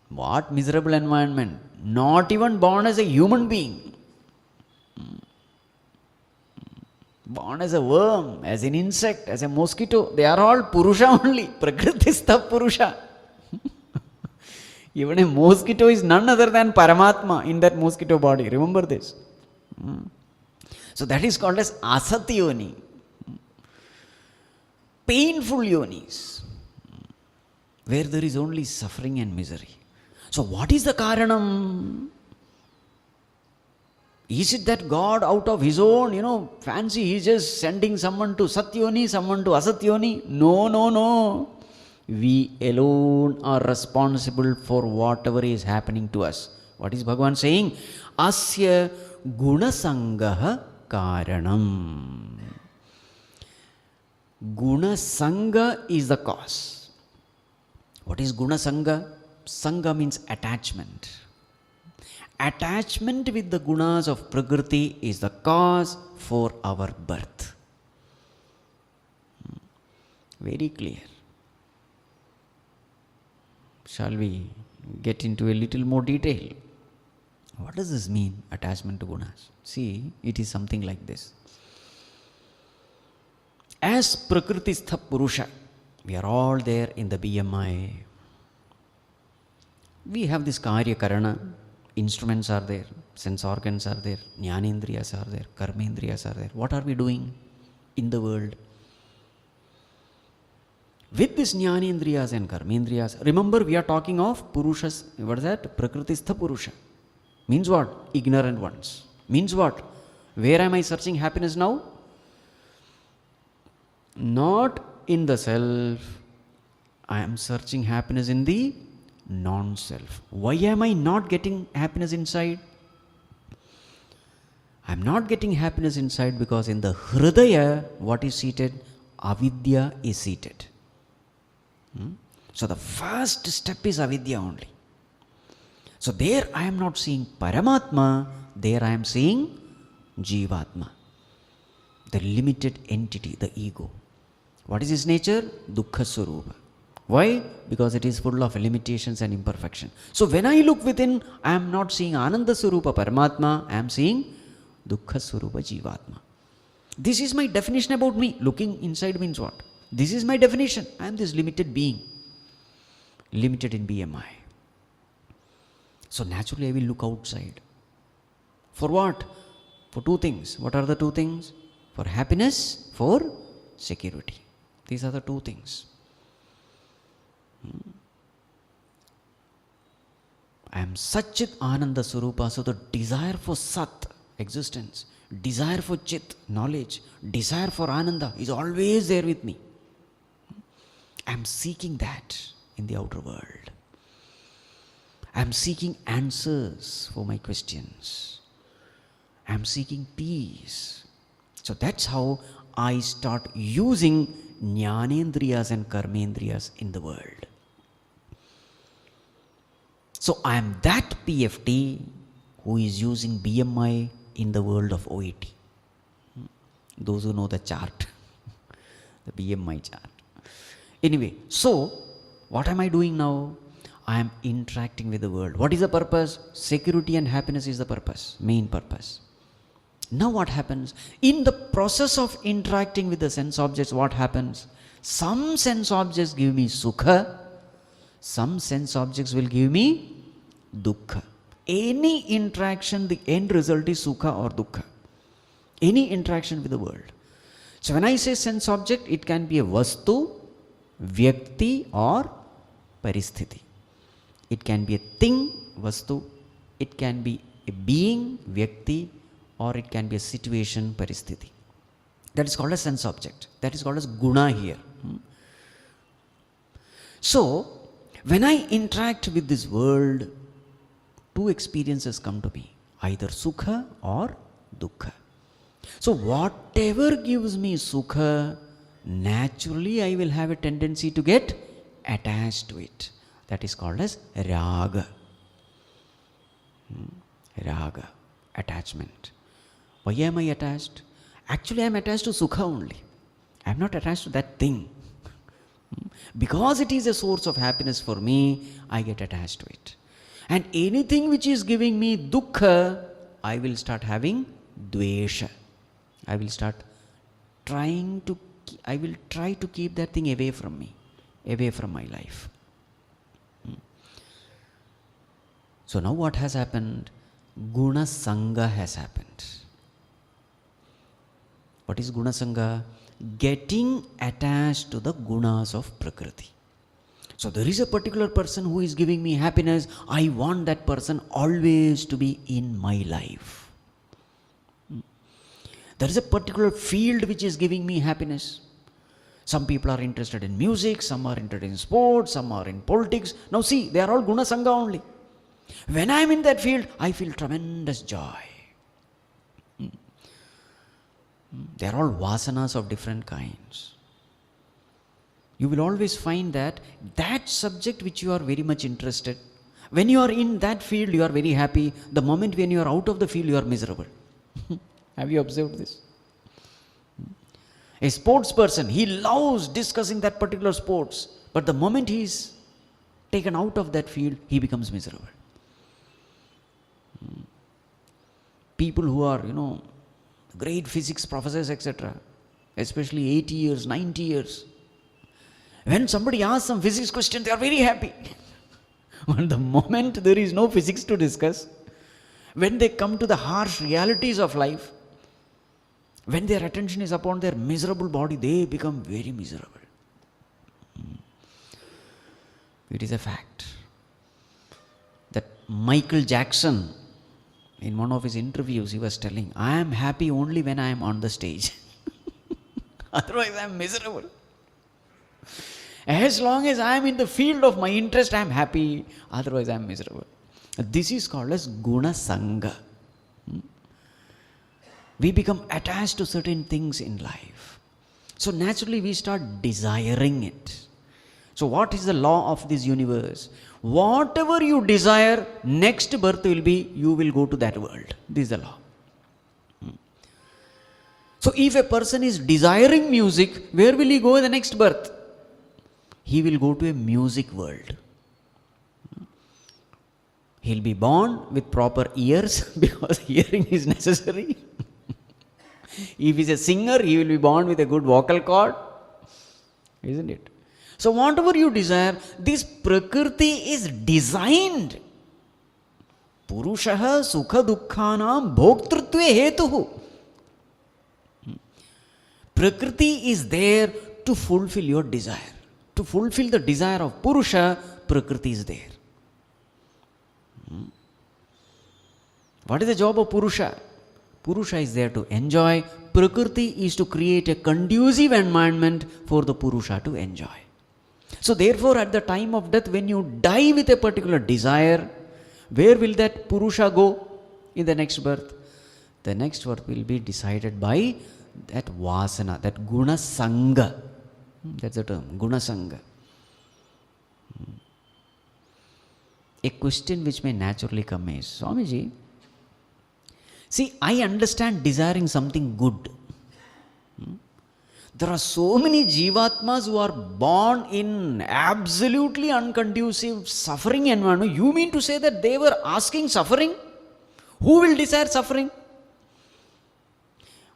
What miserable environment? Not even born as a human being. Born as a worm, as an insect, as a mosquito. They are all Purusha only. Prakristha Purusha. Even a mosquito is none other than Paramatma in that mosquito body. Remember this. So that is called as Asat Yoni. Painful yonis, where there is only suffering and misery. So what is the Karanam? Is it that God out of his own, fancy, he's just sending someone to Satyoni, someone to Asatyoni? No, no, no. We alone are responsible for whatever is happening to us. What is Bhagavan saying? Asya gunasangaha karanam. Gunasanga is the cause. What is gunasanga? Sangha means attachment. Attachment with the gunas of Prakriti is the cause for our birth. Very clear. Shall we get into a little more detail? What does this mean, attachment to gunas? See, it is something like this. As Prakristha Purusha, we are all there in the BMI. We have this Karya Karana. Instruments are there, sense organs are there, Jnanendriyas are there, Karmendriyas are there. What are we doing in the world? With this Jnanendriyas and Karmendriyas, remember we are talking of Purushas, what is that? Prakristha Purusha. Means what? Ignorant ones. Means what? Where am I searching happiness now? Not in the self. I am searching happiness in the non-self. Why am I not getting happiness inside? I am not getting happiness inside because in the Hridaya, what is seated? Avidya is seated. So the first step is Avidya only. So there I am not seeing Paramatma, there I am seeing Jivatma, the limited entity, the ego. What is its nature? Dukkha Swarupa. Why? Because it is full of limitations and imperfection. So when I look within, I am not seeing Ananda Swarupa Paramatma, I am seeing Dukkha Swarupa Jivatma. This is my definition about me. Looking inside means what? This is my definition. I am this limited being, limited in BMI. So naturally I will look outside. For what? For two things. What are the two things? For happiness, for security. These are the two things. I am Satchit Ananda Swarupa, so the desire for Sat, existence, desire for Chit, knowledge, desire for Ananda is always there with me. I am seeking that in the outer world. I am seeking answers for my questions. I am seeking peace. So that's how I start using Jnanendriyas and Karmendriyas in the world. So I am that PFT who is using BMI in the world of OET. Those who know the chart, the BMI chart. Anyway, so what am I doing now? I am interacting with the world. What is the purpose? Security and happiness is the purpose, main purpose. Now what happens? In the process of interacting with the sense objects, what happens? Some sense objects give me sukha, some sense objects will give me dukkha. Any interaction, the end result is sukha or dukkha. Any interaction with the world. So when I say sense object, it can be a vastu, vyakti or paristhiti. It can be a thing, vastu. It can be a being, vyakti, or it can be a situation, paristhiti. That is called a sense object. That is called as guna here. So, when I interact with this world, two experiences come to me, either sukha or dukkha. So, whatever gives me sukha, naturally I will have a tendency to get attached to it. That is called as raga. Raga, attachment. Why am I attached? Actually, I am attached to sukha only. I am not attached to that thing. Because it is a source of happiness for me, I get attached to it. And anything which is giving me dukkha, I will start having dvesha. I will try to keep that thing away from me, away from my life. So now what has happened? Guna Sangha has happened. What is Guna Sangha? Getting attached to the gunas of Prakriti. So there is a particular person who is giving me happiness. I want that person always to be in my life. There is a particular field which is giving me happiness. Some people are interested in music, some are interested in sports, some are in politics. Now see, they are all guna sangha only. When I am in that field, I feel tremendous joy. They are all vasanas of different kinds. You will always find that subject which you are very much interested, when you are in that field, you are very happy. The moment when you are out of the field, you are miserable. Have you observed this? A sports person, he loves discussing that particular sports, but the moment he is taken out of that field, he becomes miserable. People who are, great physics professors, etc., especially 80 years, 90 years, when somebody asks some physics question, they are very happy. But the moment there is no physics to discuss, when they come to the harsh realities of life, when their attention is upon their miserable body, they become very miserable. It is a fact that Michael Jackson, in one of his interviews, he was telling, I am happy only when I am on the stage. Otherwise I am miserable. As long as I am in the field of my interest, I am happy. Otherwise I am miserable. This is called as guna sangha. We become attached to certain things in life. So naturally we start desiring it. So what is the law of this universe? Whatever you desire, next birth will be, you will go to that world. This is the law. So if a person is desiring music, where will he go in the next birth? He will go to a music world. He'll be born with proper ears because hearing is necessary. If he's a singer, he will be born with a good vocal cord. Isn't it? So whatever you desire, this Prakriti is designed. Purushaha sukha dukkhanam bhoktrutve hetuhu. Prakriti is there to fulfill your desire. To fulfill the desire of Purusha, Prakriti is there. What is the job of Purusha? Purusha is there to enjoy. Prakriti is to create a conducive environment for the Purusha to enjoy. So therefore, at the time of death, when you die with a particular desire, where will that Purusha go in the next birth? The next birth will be decided by that vasana, that guna sangha. That's the term, guna sangha. A question which may naturally come is, Swamiji, see, I understand desiring something good. There are so many jivatmas who are born in absolutely unconducive suffering environment. You mean to say that they were asking suffering? Who will desire suffering?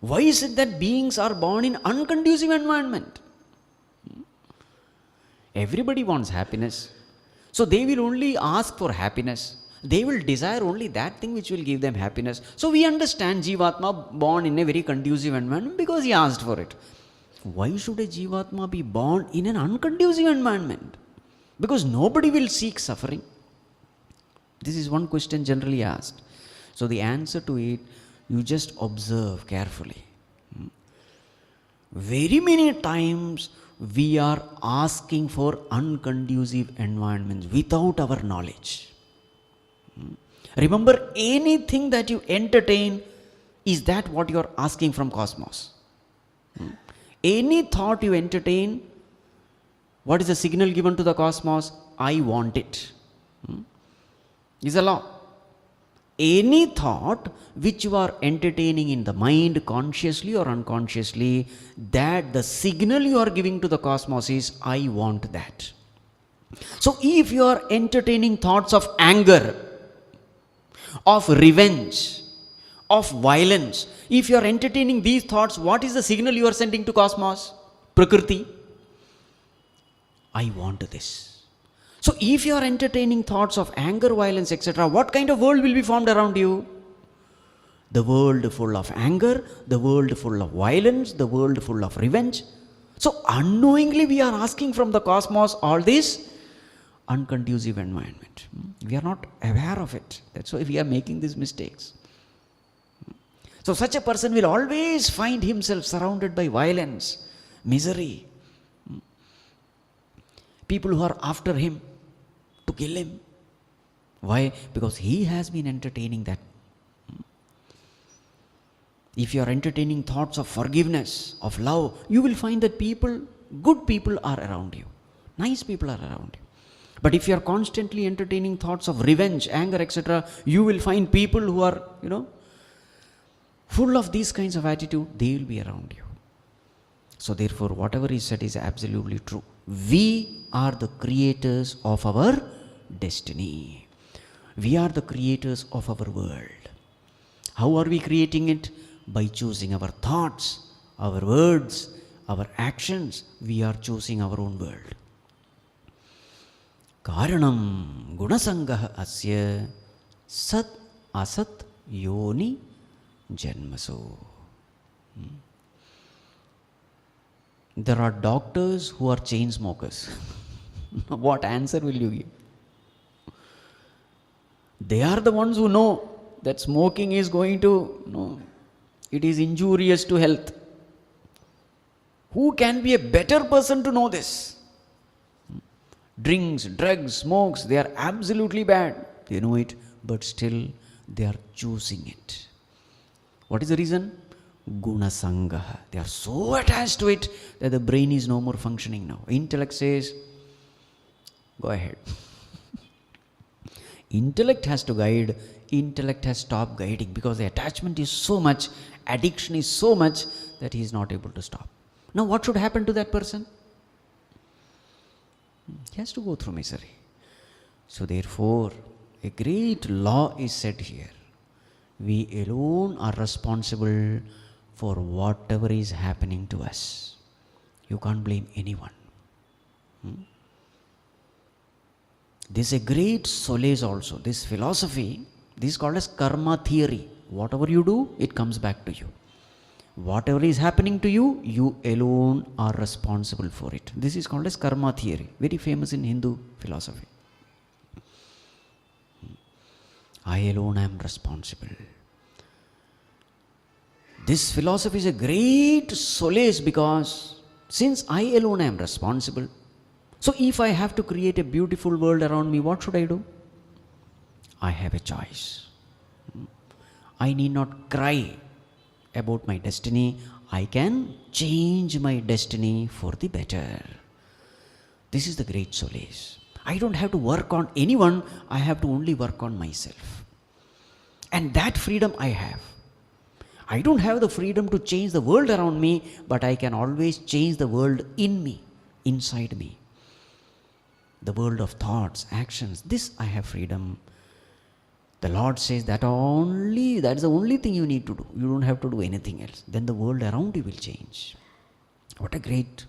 Why is it that beings are born in unconducive environment? Everybody wants happiness. So they will only ask for happiness. They will desire only that thing which will give them happiness. So we understand Jivatma born in a very conducive environment because he asked for it. Why should a Jivatma be born in an unconducive environment? Because nobody will seek suffering. This is one question generally asked. So the answer to it, you just observe carefully. Very many times we are asking for unconducive environments without our knowledge. Remember, anything that you entertain, is that what you are asking from cosmos? Any thought you entertain, what is the signal given to the cosmos? I want it. Is a law. Any thought which you are entertaining in the mind, consciously or unconsciously, that the signal you are giving to the cosmos is, I want that. So if you are entertaining thoughts of anger, of revenge, of violence, if you are entertaining these thoughts, what is the signal you are sending to cosmos? Prakriti. I want this. So if you are entertaining thoughts of anger, violence, etc., what kind of world will be formed around you? The world full of anger, the world full of violence, the world full of revenge. So unknowingly we are asking from the cosmos all this unconducive environment. We are not aware of it. That's why we are making these mistakes. So such a person will always find himself surrounded by violence, misery. People who are after him to kill him. Why? Because he has been entertaining that. If you are entertaining thoughts of forgiveness, of love, you will find that people, good people are around you. Nice people are around you. But if you are constantly entertaining thoughts of revenge, anger, etc., you will find people who are, full of these kinds of attitude, they will be around you. So therefore, whatever is said is absolutely true. We are the creators of our destiny. We are the creators of our world. How are we creating it? By choosing our thoughts, our words, our actions. We are choosing our own world. Karanam gunasangah asya sat asat yoni janmaso. There are doctors who are chain smokers. What answer will you give? They are the ones who know that smoking is going to, it is injurious to health. Who can be a better person to know this? Drinks, drugs, smokes, they are absolutely bad. They know it, but still they are choosing it. What is the reason? Gunasangha. They are so attached to it that the brain is no more functioning now. Intellect says, go ahead. Intellect has to guide. Intellect has stopped guiding because the attachment is so much, addiction is so much that he is not able to stop. Now what should happen to that person? He has to go through misery. So therefore, a great law is said here. We alone are responsible for whatever is happening to us. You can't blame anyone. This is a great solace also. This philosophy, this is called as karma theory. Whatever you do, it comes back to you. Whatever is happening to you, you alone are responsible for it. This is called as karma theory. Very famous in Hindu philosophy. I alone am responsible. This philosophy is a great solace because since I alone am responsible, so if I have to create a beautiful world around me, what should I do? I have a choice. I need not cry about my destiny. I can change my destiny for the better. This is the great solace. I don't have to work on anyone. I have to only work on myself. And that freedom I have. I don't have the freedom to change the world around me, but I can always change the world in me, inside me. The world of thoughts, actions, this I have freedom. The Lord says that's the only thing you need to do. You don't have to do anything else. Then the world around you will change. What a great,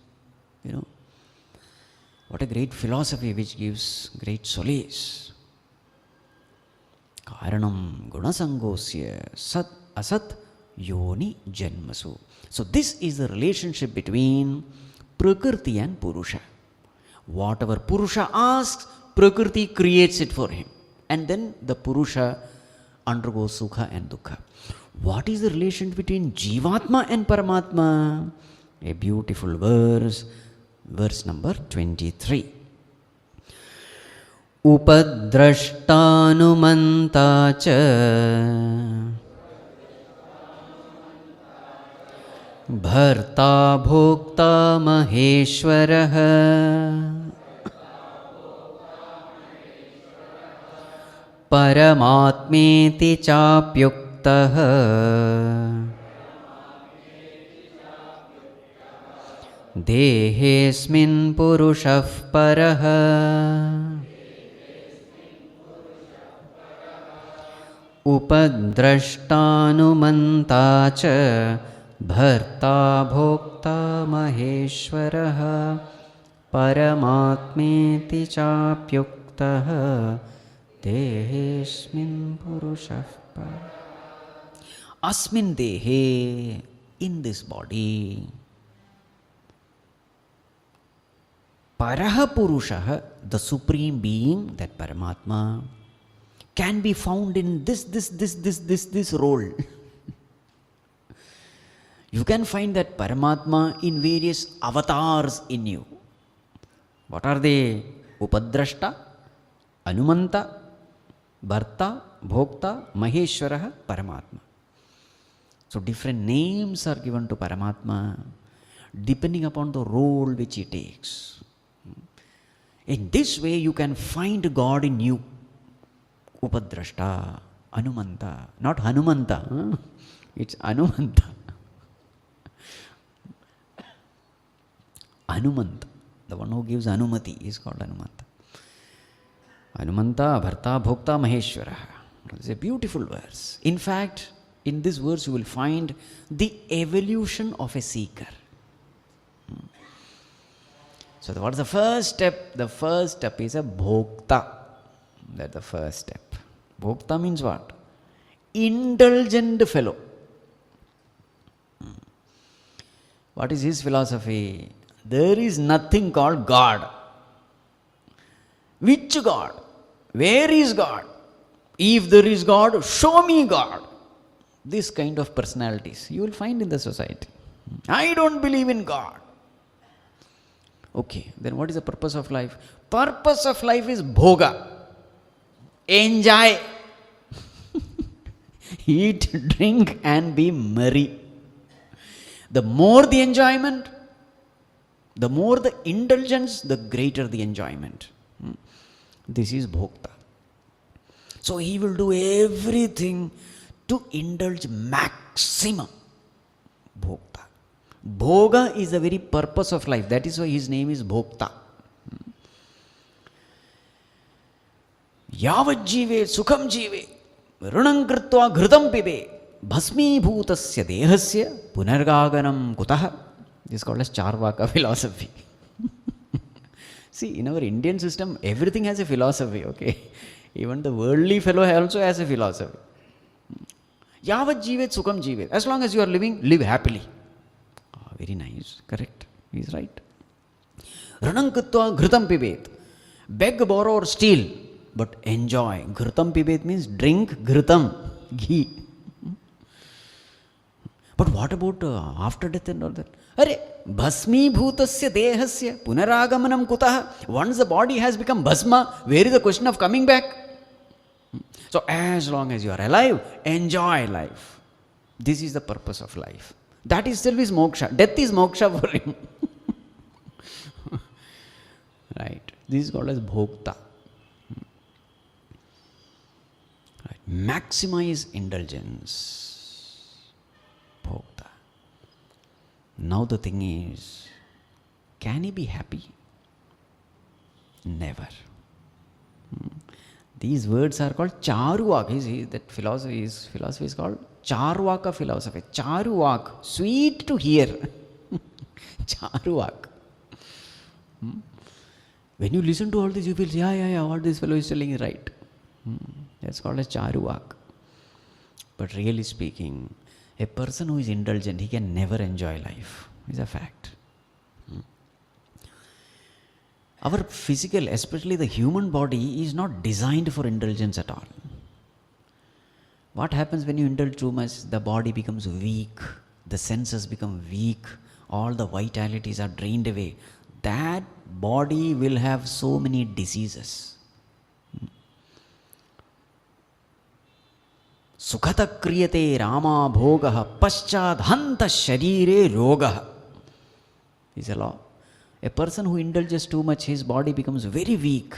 what a great philosophy which gives great solace. Karanam gunasangosya sat asat yoni janmasu. So this is the relationship between Prakriti and Purusha. Whatever Purusha asks, Prakriti creates it for him. And then the Purusha undergoes Sukha and Dukkha. What is the relation between Jivatma and Paramatma? A beautiful verse, verse number 23. Upadrashtanumanta cha bharta bhokta maheshwarah paramatmeti chapyuktah dehesmin purushah parah upadrashtanumanta cha bharta bhokta maheshwarah paramatmeti chapyuktah dehesmin purushah parah. Asmin dehe, in this body, Paraha Purushah, the Supreme Being, that Paramatma, can be found in this role. You can find that Paramatma in various avatars in you. What are they? Upadrashta, Anumanta, Bharta, Bhokta, Maheshwara, Paramatma. So different names are given to Paramatma depending upon the role which he takes. In this way you can find God in you. Upadrashta, Anumanta, not Hanumanta, it's Anumanta. Anumanta, the one who gives Anumati is called Anumanta. Anumanta, Bharta, Bhokta, Maheshwara. It's a beautiful verse. In fact, in this verse you will find the evolution of a seeker. So what's the first step? The first step is a Bhokta. That's the first step. Bhokta means what? Indulgent fellow. What is his philosophy? There is nothing called God. Which God? Where is God? If there is God, show me God. This kind of personalities you will find in the society. I don't believe in God. Okay, then what is the purpose of life? Purpose of life is bhoga. Enjoy. Eat, drink and be merry. The more the enjoyment, the more the indulgence, the greater the enjoyment. This is Bhokta. So he will do everything to indulge maximum. Bhokta. Bhoga is the very purpose of life. That is why his name is Bhokta. Yavat jive sukham jive runam kritva ghritam pibe bhasmi bhutasya dehasya punargaganam kutah. This is called as Charvaka philosophy. See, in our Indian system, everything has a philosophy, okay? Even the worldly fellow also has a philosophy. Yavat jivet sukham jivet. As long as you are living, live happily. Oh, very nice, correct. He is right. Ranam kritva ghritam pibet. Beg, borrow or steal, but enjoy. Ghritam pibet means drink ghritam, ghee. But what about after death and all that? Arre, bhasmi bhutasya dehasya punaragamanam kutah. Once the body has become bhasma, where is the question of coming back? So as long as you are alive, enjoy life. This is the purpose of life. That itself is moksha. Death is moksha for him. Right. This is called as bhokta. Right. Maximize indulgence. Bhokta. Now the thing is, can he be happy? Never. These words are called Charuvaka. That philosophy is called Charvaka philosophy. Charuvaka, sweet to hear. Charuvaka. When you listen to all this, you feel, yeah, what this fellow is telling is right. That's called as Charuvaka. But really speaking, a person who is indulgent, he can never enjoy life. It's a fact. Our physical, especially the human body, is not designed for indulgence at all. What happens when you indulge too much? The body becomes weak, the senses become weak, all the vitalities are drained away. That body will have so many diseases. Sukhata kriyate rama bhogah paschadhanta sharire rogah is a law. A person who indulges too much, his body becomes very weak.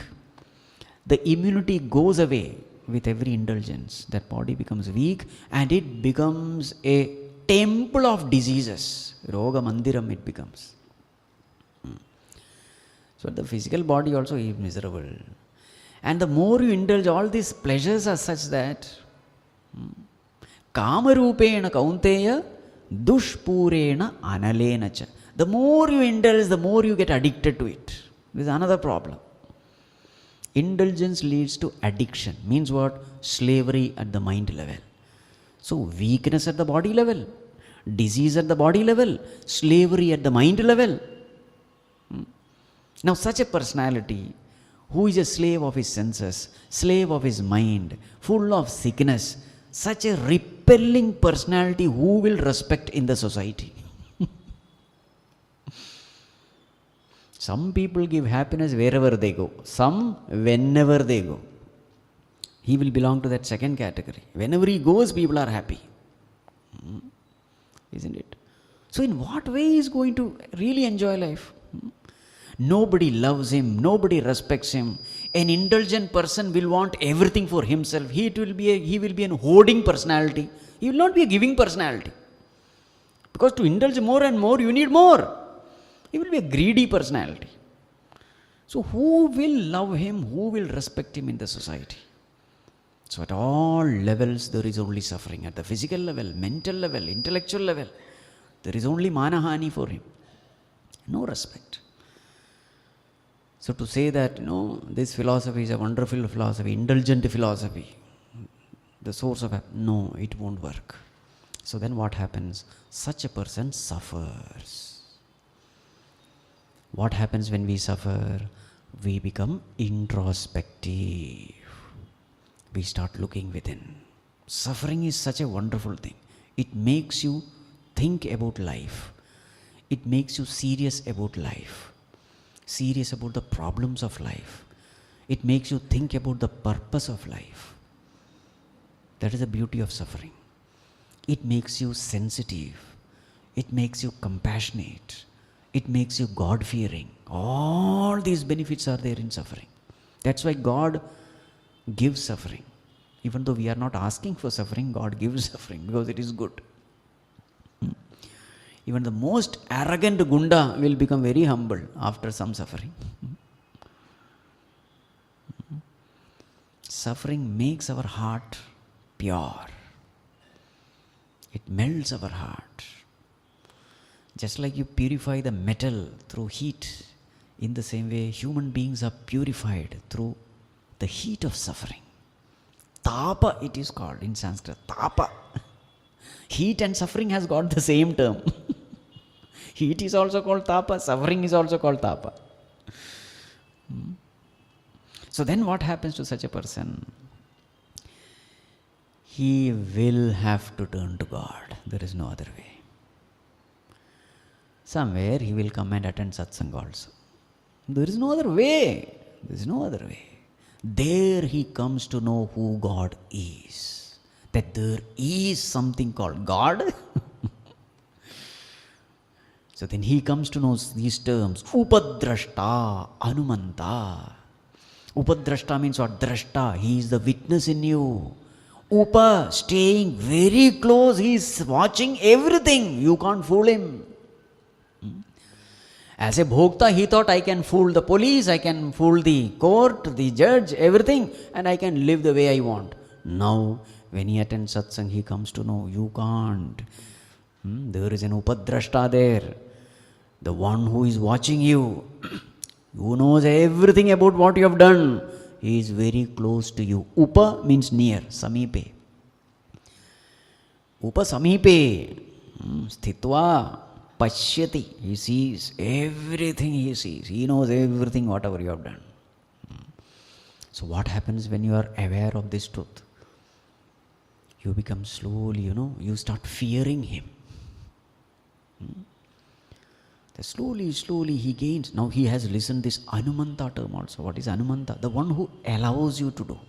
The immunity goes away with every indulgence. That body becomes weak and it becomes a temple of diseases. Roga mandiram it becomes. So the physical body also is miserable. And the more you indulge, all these pleasures are such that Kamarupena kaunteya dushpurena analena cha. The more you indulge, the more you get addicted to it. This is another problem. Indulgence leads to addiction. Means what? Slavery at the mind level. So weakness at the body level, disease at the body level, slavery at the mind level. Now such a personality who is a slave of his senses, slave of his mind, full of sickness, such a repelling personality, who will respect in the society? Some people give happiness wherever they go, some whenever they go. He will belong to that second category. Whenever he goes, people are happy. Isn't it? So in what way he is going to really enjoy life? Nobody loves him, nobody respects him. An indulgent person will want everything for himself. He will be an hoarding personality. He will not be a giving personality. Because to indulge more and more, you need more. He will be a greedy personality. So who will love him? Who will respect him in the society? So at all levels there is only suffering. At the physical level, mental level, intellectual level, there is only manahani for him. No respect. So to say that, this philosophy is a wonderful philosophy, indulgent philosophy, the source of no, it won't work. So then what happens? Such a person suffers. What happens when we suffer? We become introspective. We start looking within. Suffering is such a wonderful thing. It makes you think about life. It makes you serious about life. Serious about the problems of life. It makes you think about the purpose of life. That is the beauty of suffering. It makes you sensitive. It makes you compassionate. It makes you God-fearing. All these benefits are there in suffering. That's why God gives suffering. Even though we are not asking for suffering, God gives suffering because it is good. Even the most arrogant gunda will become very humble after some suffering. Suffering makes our heart pure. It melts our heart. Just like you purify the metal through heat, in the same way human beings are purified through the heat of suffering. Tapa it is called in Sanskrit. Tapa. Heat and suffering has got the same term. Heat is also called tapa, suffering is also called tapa. So then what happens to such a person? He will have to turn to God. There is no other way. Somewhere he will come and attend satsang also. There is no other way. There is no other way. There he comes to know who God is. That there is something called God. So then he comes to know these terms. Upadrashta, Anumanta. Upadrashta means what? Drashta. He is the witness in you. Upa, staying very close. He is watching everything. You can't fool him. As a bhokta, he thought, I can fool the police, I can fool the court, the judge, everything, and I can live the way I want. Now, when he attends satsang, he comes to know, you can't. There is an upadrashta there. The one who is watching you, who knows everything about what you have done. He is very close to you. Upa means near, samipe. Upa samipe, sthitva. Pashyati, he sees everything he sees. He knows everything, whatever you have done. So what happens when you are aware of this truth? You become slowly, you start fearing him. Slowly he gains. Now he has listened this Anumanta term also. What is Anumanta? The one who allows you to do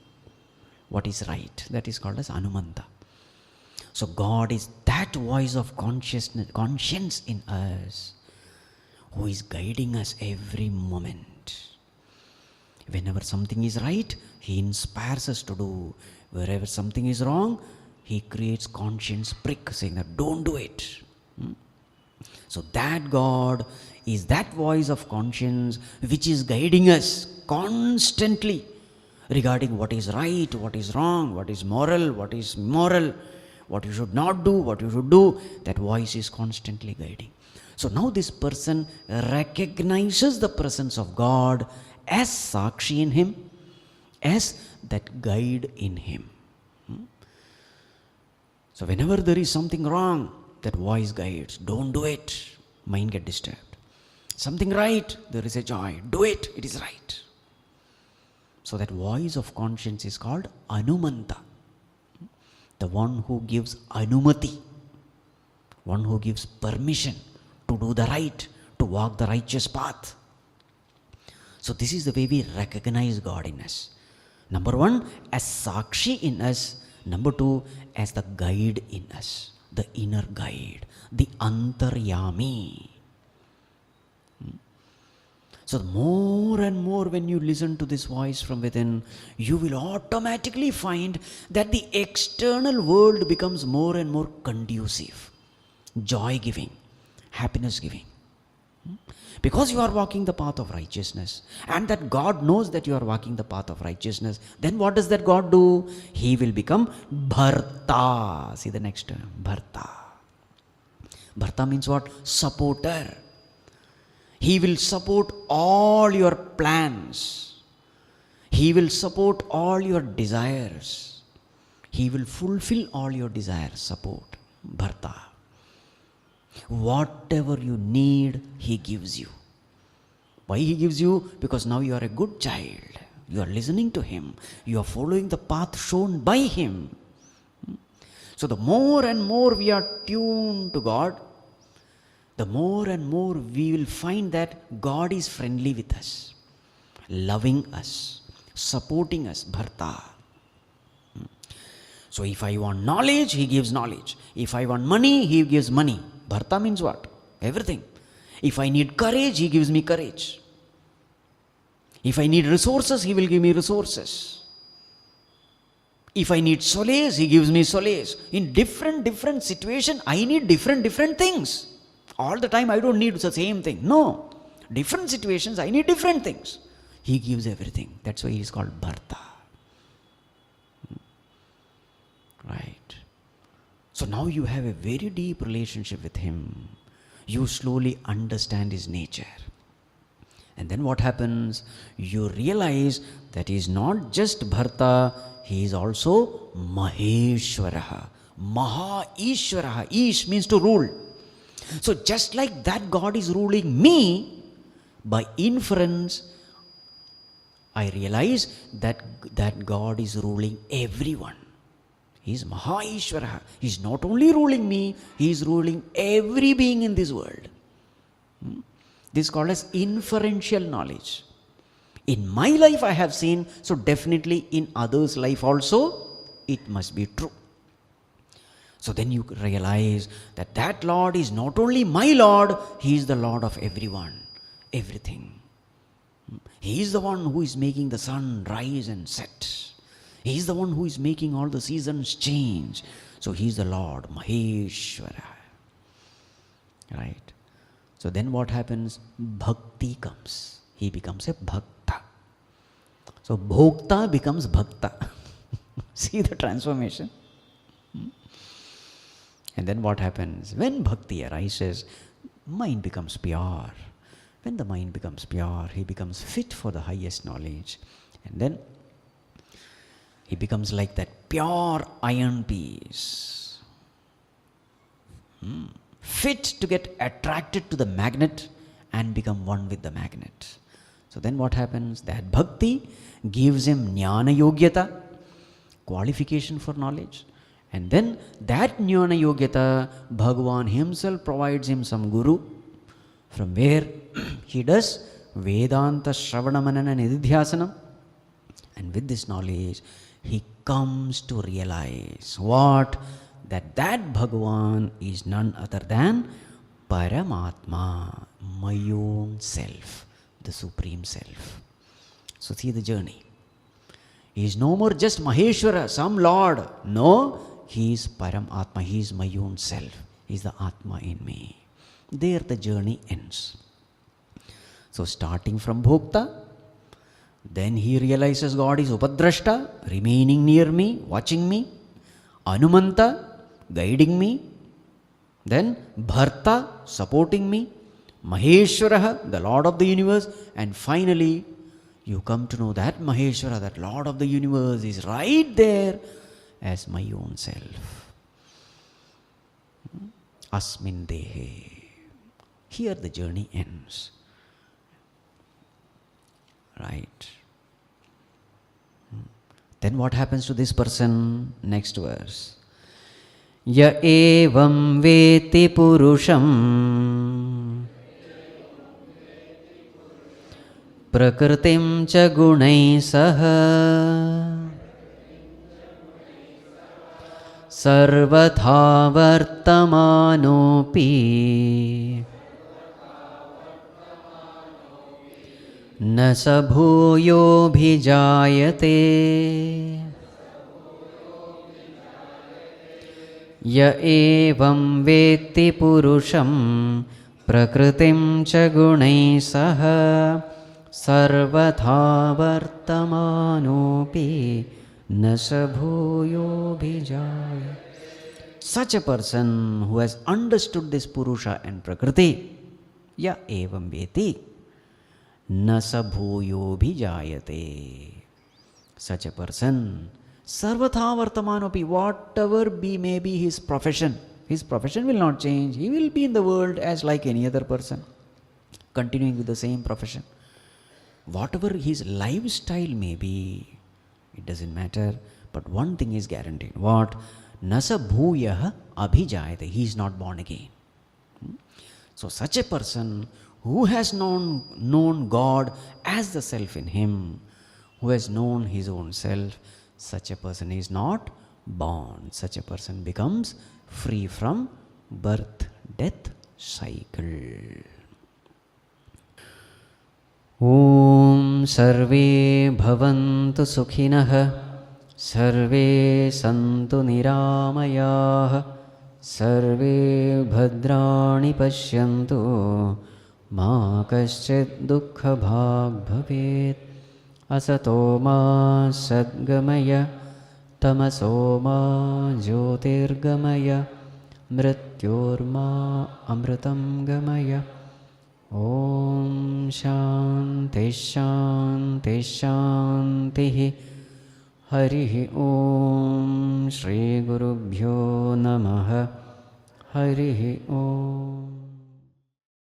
what is right. That is called as Anumanta. So God is that voice of conscience in us, who is guiding us every moment. Whenever something is right, he inspires us to do. Wherever something is wrong, he creates conscience prick, saying that don't do it. So that God is that voice of conscience which is guiding us constantly regarding what is right, what is wrong, what is moral, what is immoral, what you should not do, what you should do. That voice is constantly guiding. So now this person recognizes the presence of God as Sakshi in him, as that guide in him. So whenever there is something wrong, that voice guides. Don't do it. Mind get disturbed. Something right, there is a joy. Do it. It is right. So that voice of conscience is called Anumanta. the one who gives anumati, one who gives permission to do the right, to walk the righteous path. So this is the way we recognize God in us. Number one, as Sakshi in us. Number two, as the guide in us, the inner guide, the Antaryami. So more and more when you listen to this voice from within, you will automatically find that the external world becomes more and more conducive, joy-giving, happiness-giving. Because you are walking the path of righteousness, and that God knows that you are walking the path of righteousness, then what does that God do? He will become Bharta. See the next term, Bharta. Bharta means what? Supporter. He will support all your plans. He will support all your desires. He will fulfill all your desires. Support. Bharta. Whatever you need, He gives you. Why He gives you? Because now you are a good child. You are listening to Him. You are following the path shown by Him. So the more and more we are tuned to God, the more and more we will find that God is friendly with us, loving us, supporting us. Bharta. So if I want knowledge, He gives knowledge. If I want money, He gives money. Bharta means what? Everything. If I need courage, He gives me courage. If I need resources, He will give me resources. If I need solace, He gives me solace. In different situations, I need different things. All the time I don't need the same thing. No. Different situations, I need different things. He gives everything. That's why He is called Bharta. Right. So now you have a very deep relationship with Him. You slowly understand His nature. And then what happens? You realize that He is not just Bharta, He is also Maheshwaraha. Maha Ishwaraha. Ish means to rule. So just like that God is ruling me, by inference, I realize that God is ruling everyone. He is Maha Ishwaraha. He is not only ruling me, He is ruling every being in this world. This is called as inferential knowledge. In my life I have seen, so definitely in others' life also, it must be true. So then you realize that Lord is not only my Lord, He is the Lord of everyone, everything. He is the one who is making the sun rise and set. He is the one who is making all the seasons change. So He is the Lord, Maheshwara. Right? So then what happens? Bhakti comes. He becomes a Bhakta. So Bhokta becomes Bhakta. See the transformation? And then what happens? When Bhakti arises, mind becomes pure. When the mind becomes pure, he becomes fit for the highest knowledge. And then he becomes like that pure iron piece. Fit to get attracted to the magnet and become one with the magnet. So then what happens? That Bhakti gives him Jnana Yogyata, qualification for knowledge. And then that Jnana Yogyata, Bhagavan himself provides him some guru, from where he does Vedanta Shravana Manana Nididhyasanam. And with this knowledge, he comes to realize what? That Bhagavan is none other than Paramatma, my own self, the Supreme Self. So see the journey. He is no more just Maheshwara, some Lord. No, he is Paramatma, he is my own self. He is the Atma in me. There the journey ends. So starting from Bhokta, then he realizes God is Upadrashta, remaining near me, watching me. Anumanta, guiding me. Then Bharta, supporting me. Maheshwaraha, the Lord of the universe. And finally, you come to know that Maheshwara, that Lord of the universe, is right there as my own self. Asmin Dehe. Here the journey ends. Right. Then what happens to this person? Next verse. य एवं वेत्ति पुरुषं प्रकृतिं च गुणैः सह सर्वथा वर्तमानोऽपि न स भूयोऽभिजायते। य एवं वेत्ति पुरुषं प्रकृतिं च गुणैः सह सर्वथा वर्तमानोऽपि न स भूयोऽभिजायते. Such a person who has understood this Purusha and Prakriti, ya evam veti, na sa bhuyobhijayate. Such a person, sarvatha vartamanopi, whatever may be his profession will not change. He will be in the world as like any other person, continuing with the same profession. Whatever his lifestyle may be, it doesn't matter, but one thing is guaranteed. What? Nasa bhuyah abhijayate. He is not born again. So such a person who has known God as the self in him, who has known his own self, such a person is not born. Such a person becomes free from birth, death cycle. Om sarve bhavantu sukhinah, sarve santu niramayah, sarve bhadrani pashyantu, ma kaschid dukkha bhag bhavet. Asato ma sadgamaya, tamaso ma jyotirgamaya, mrityorma amritam gamaya. Om Shanti Shanti Shanti. Harihi Om Shri Gurubhyo Namaha. Harihi Om.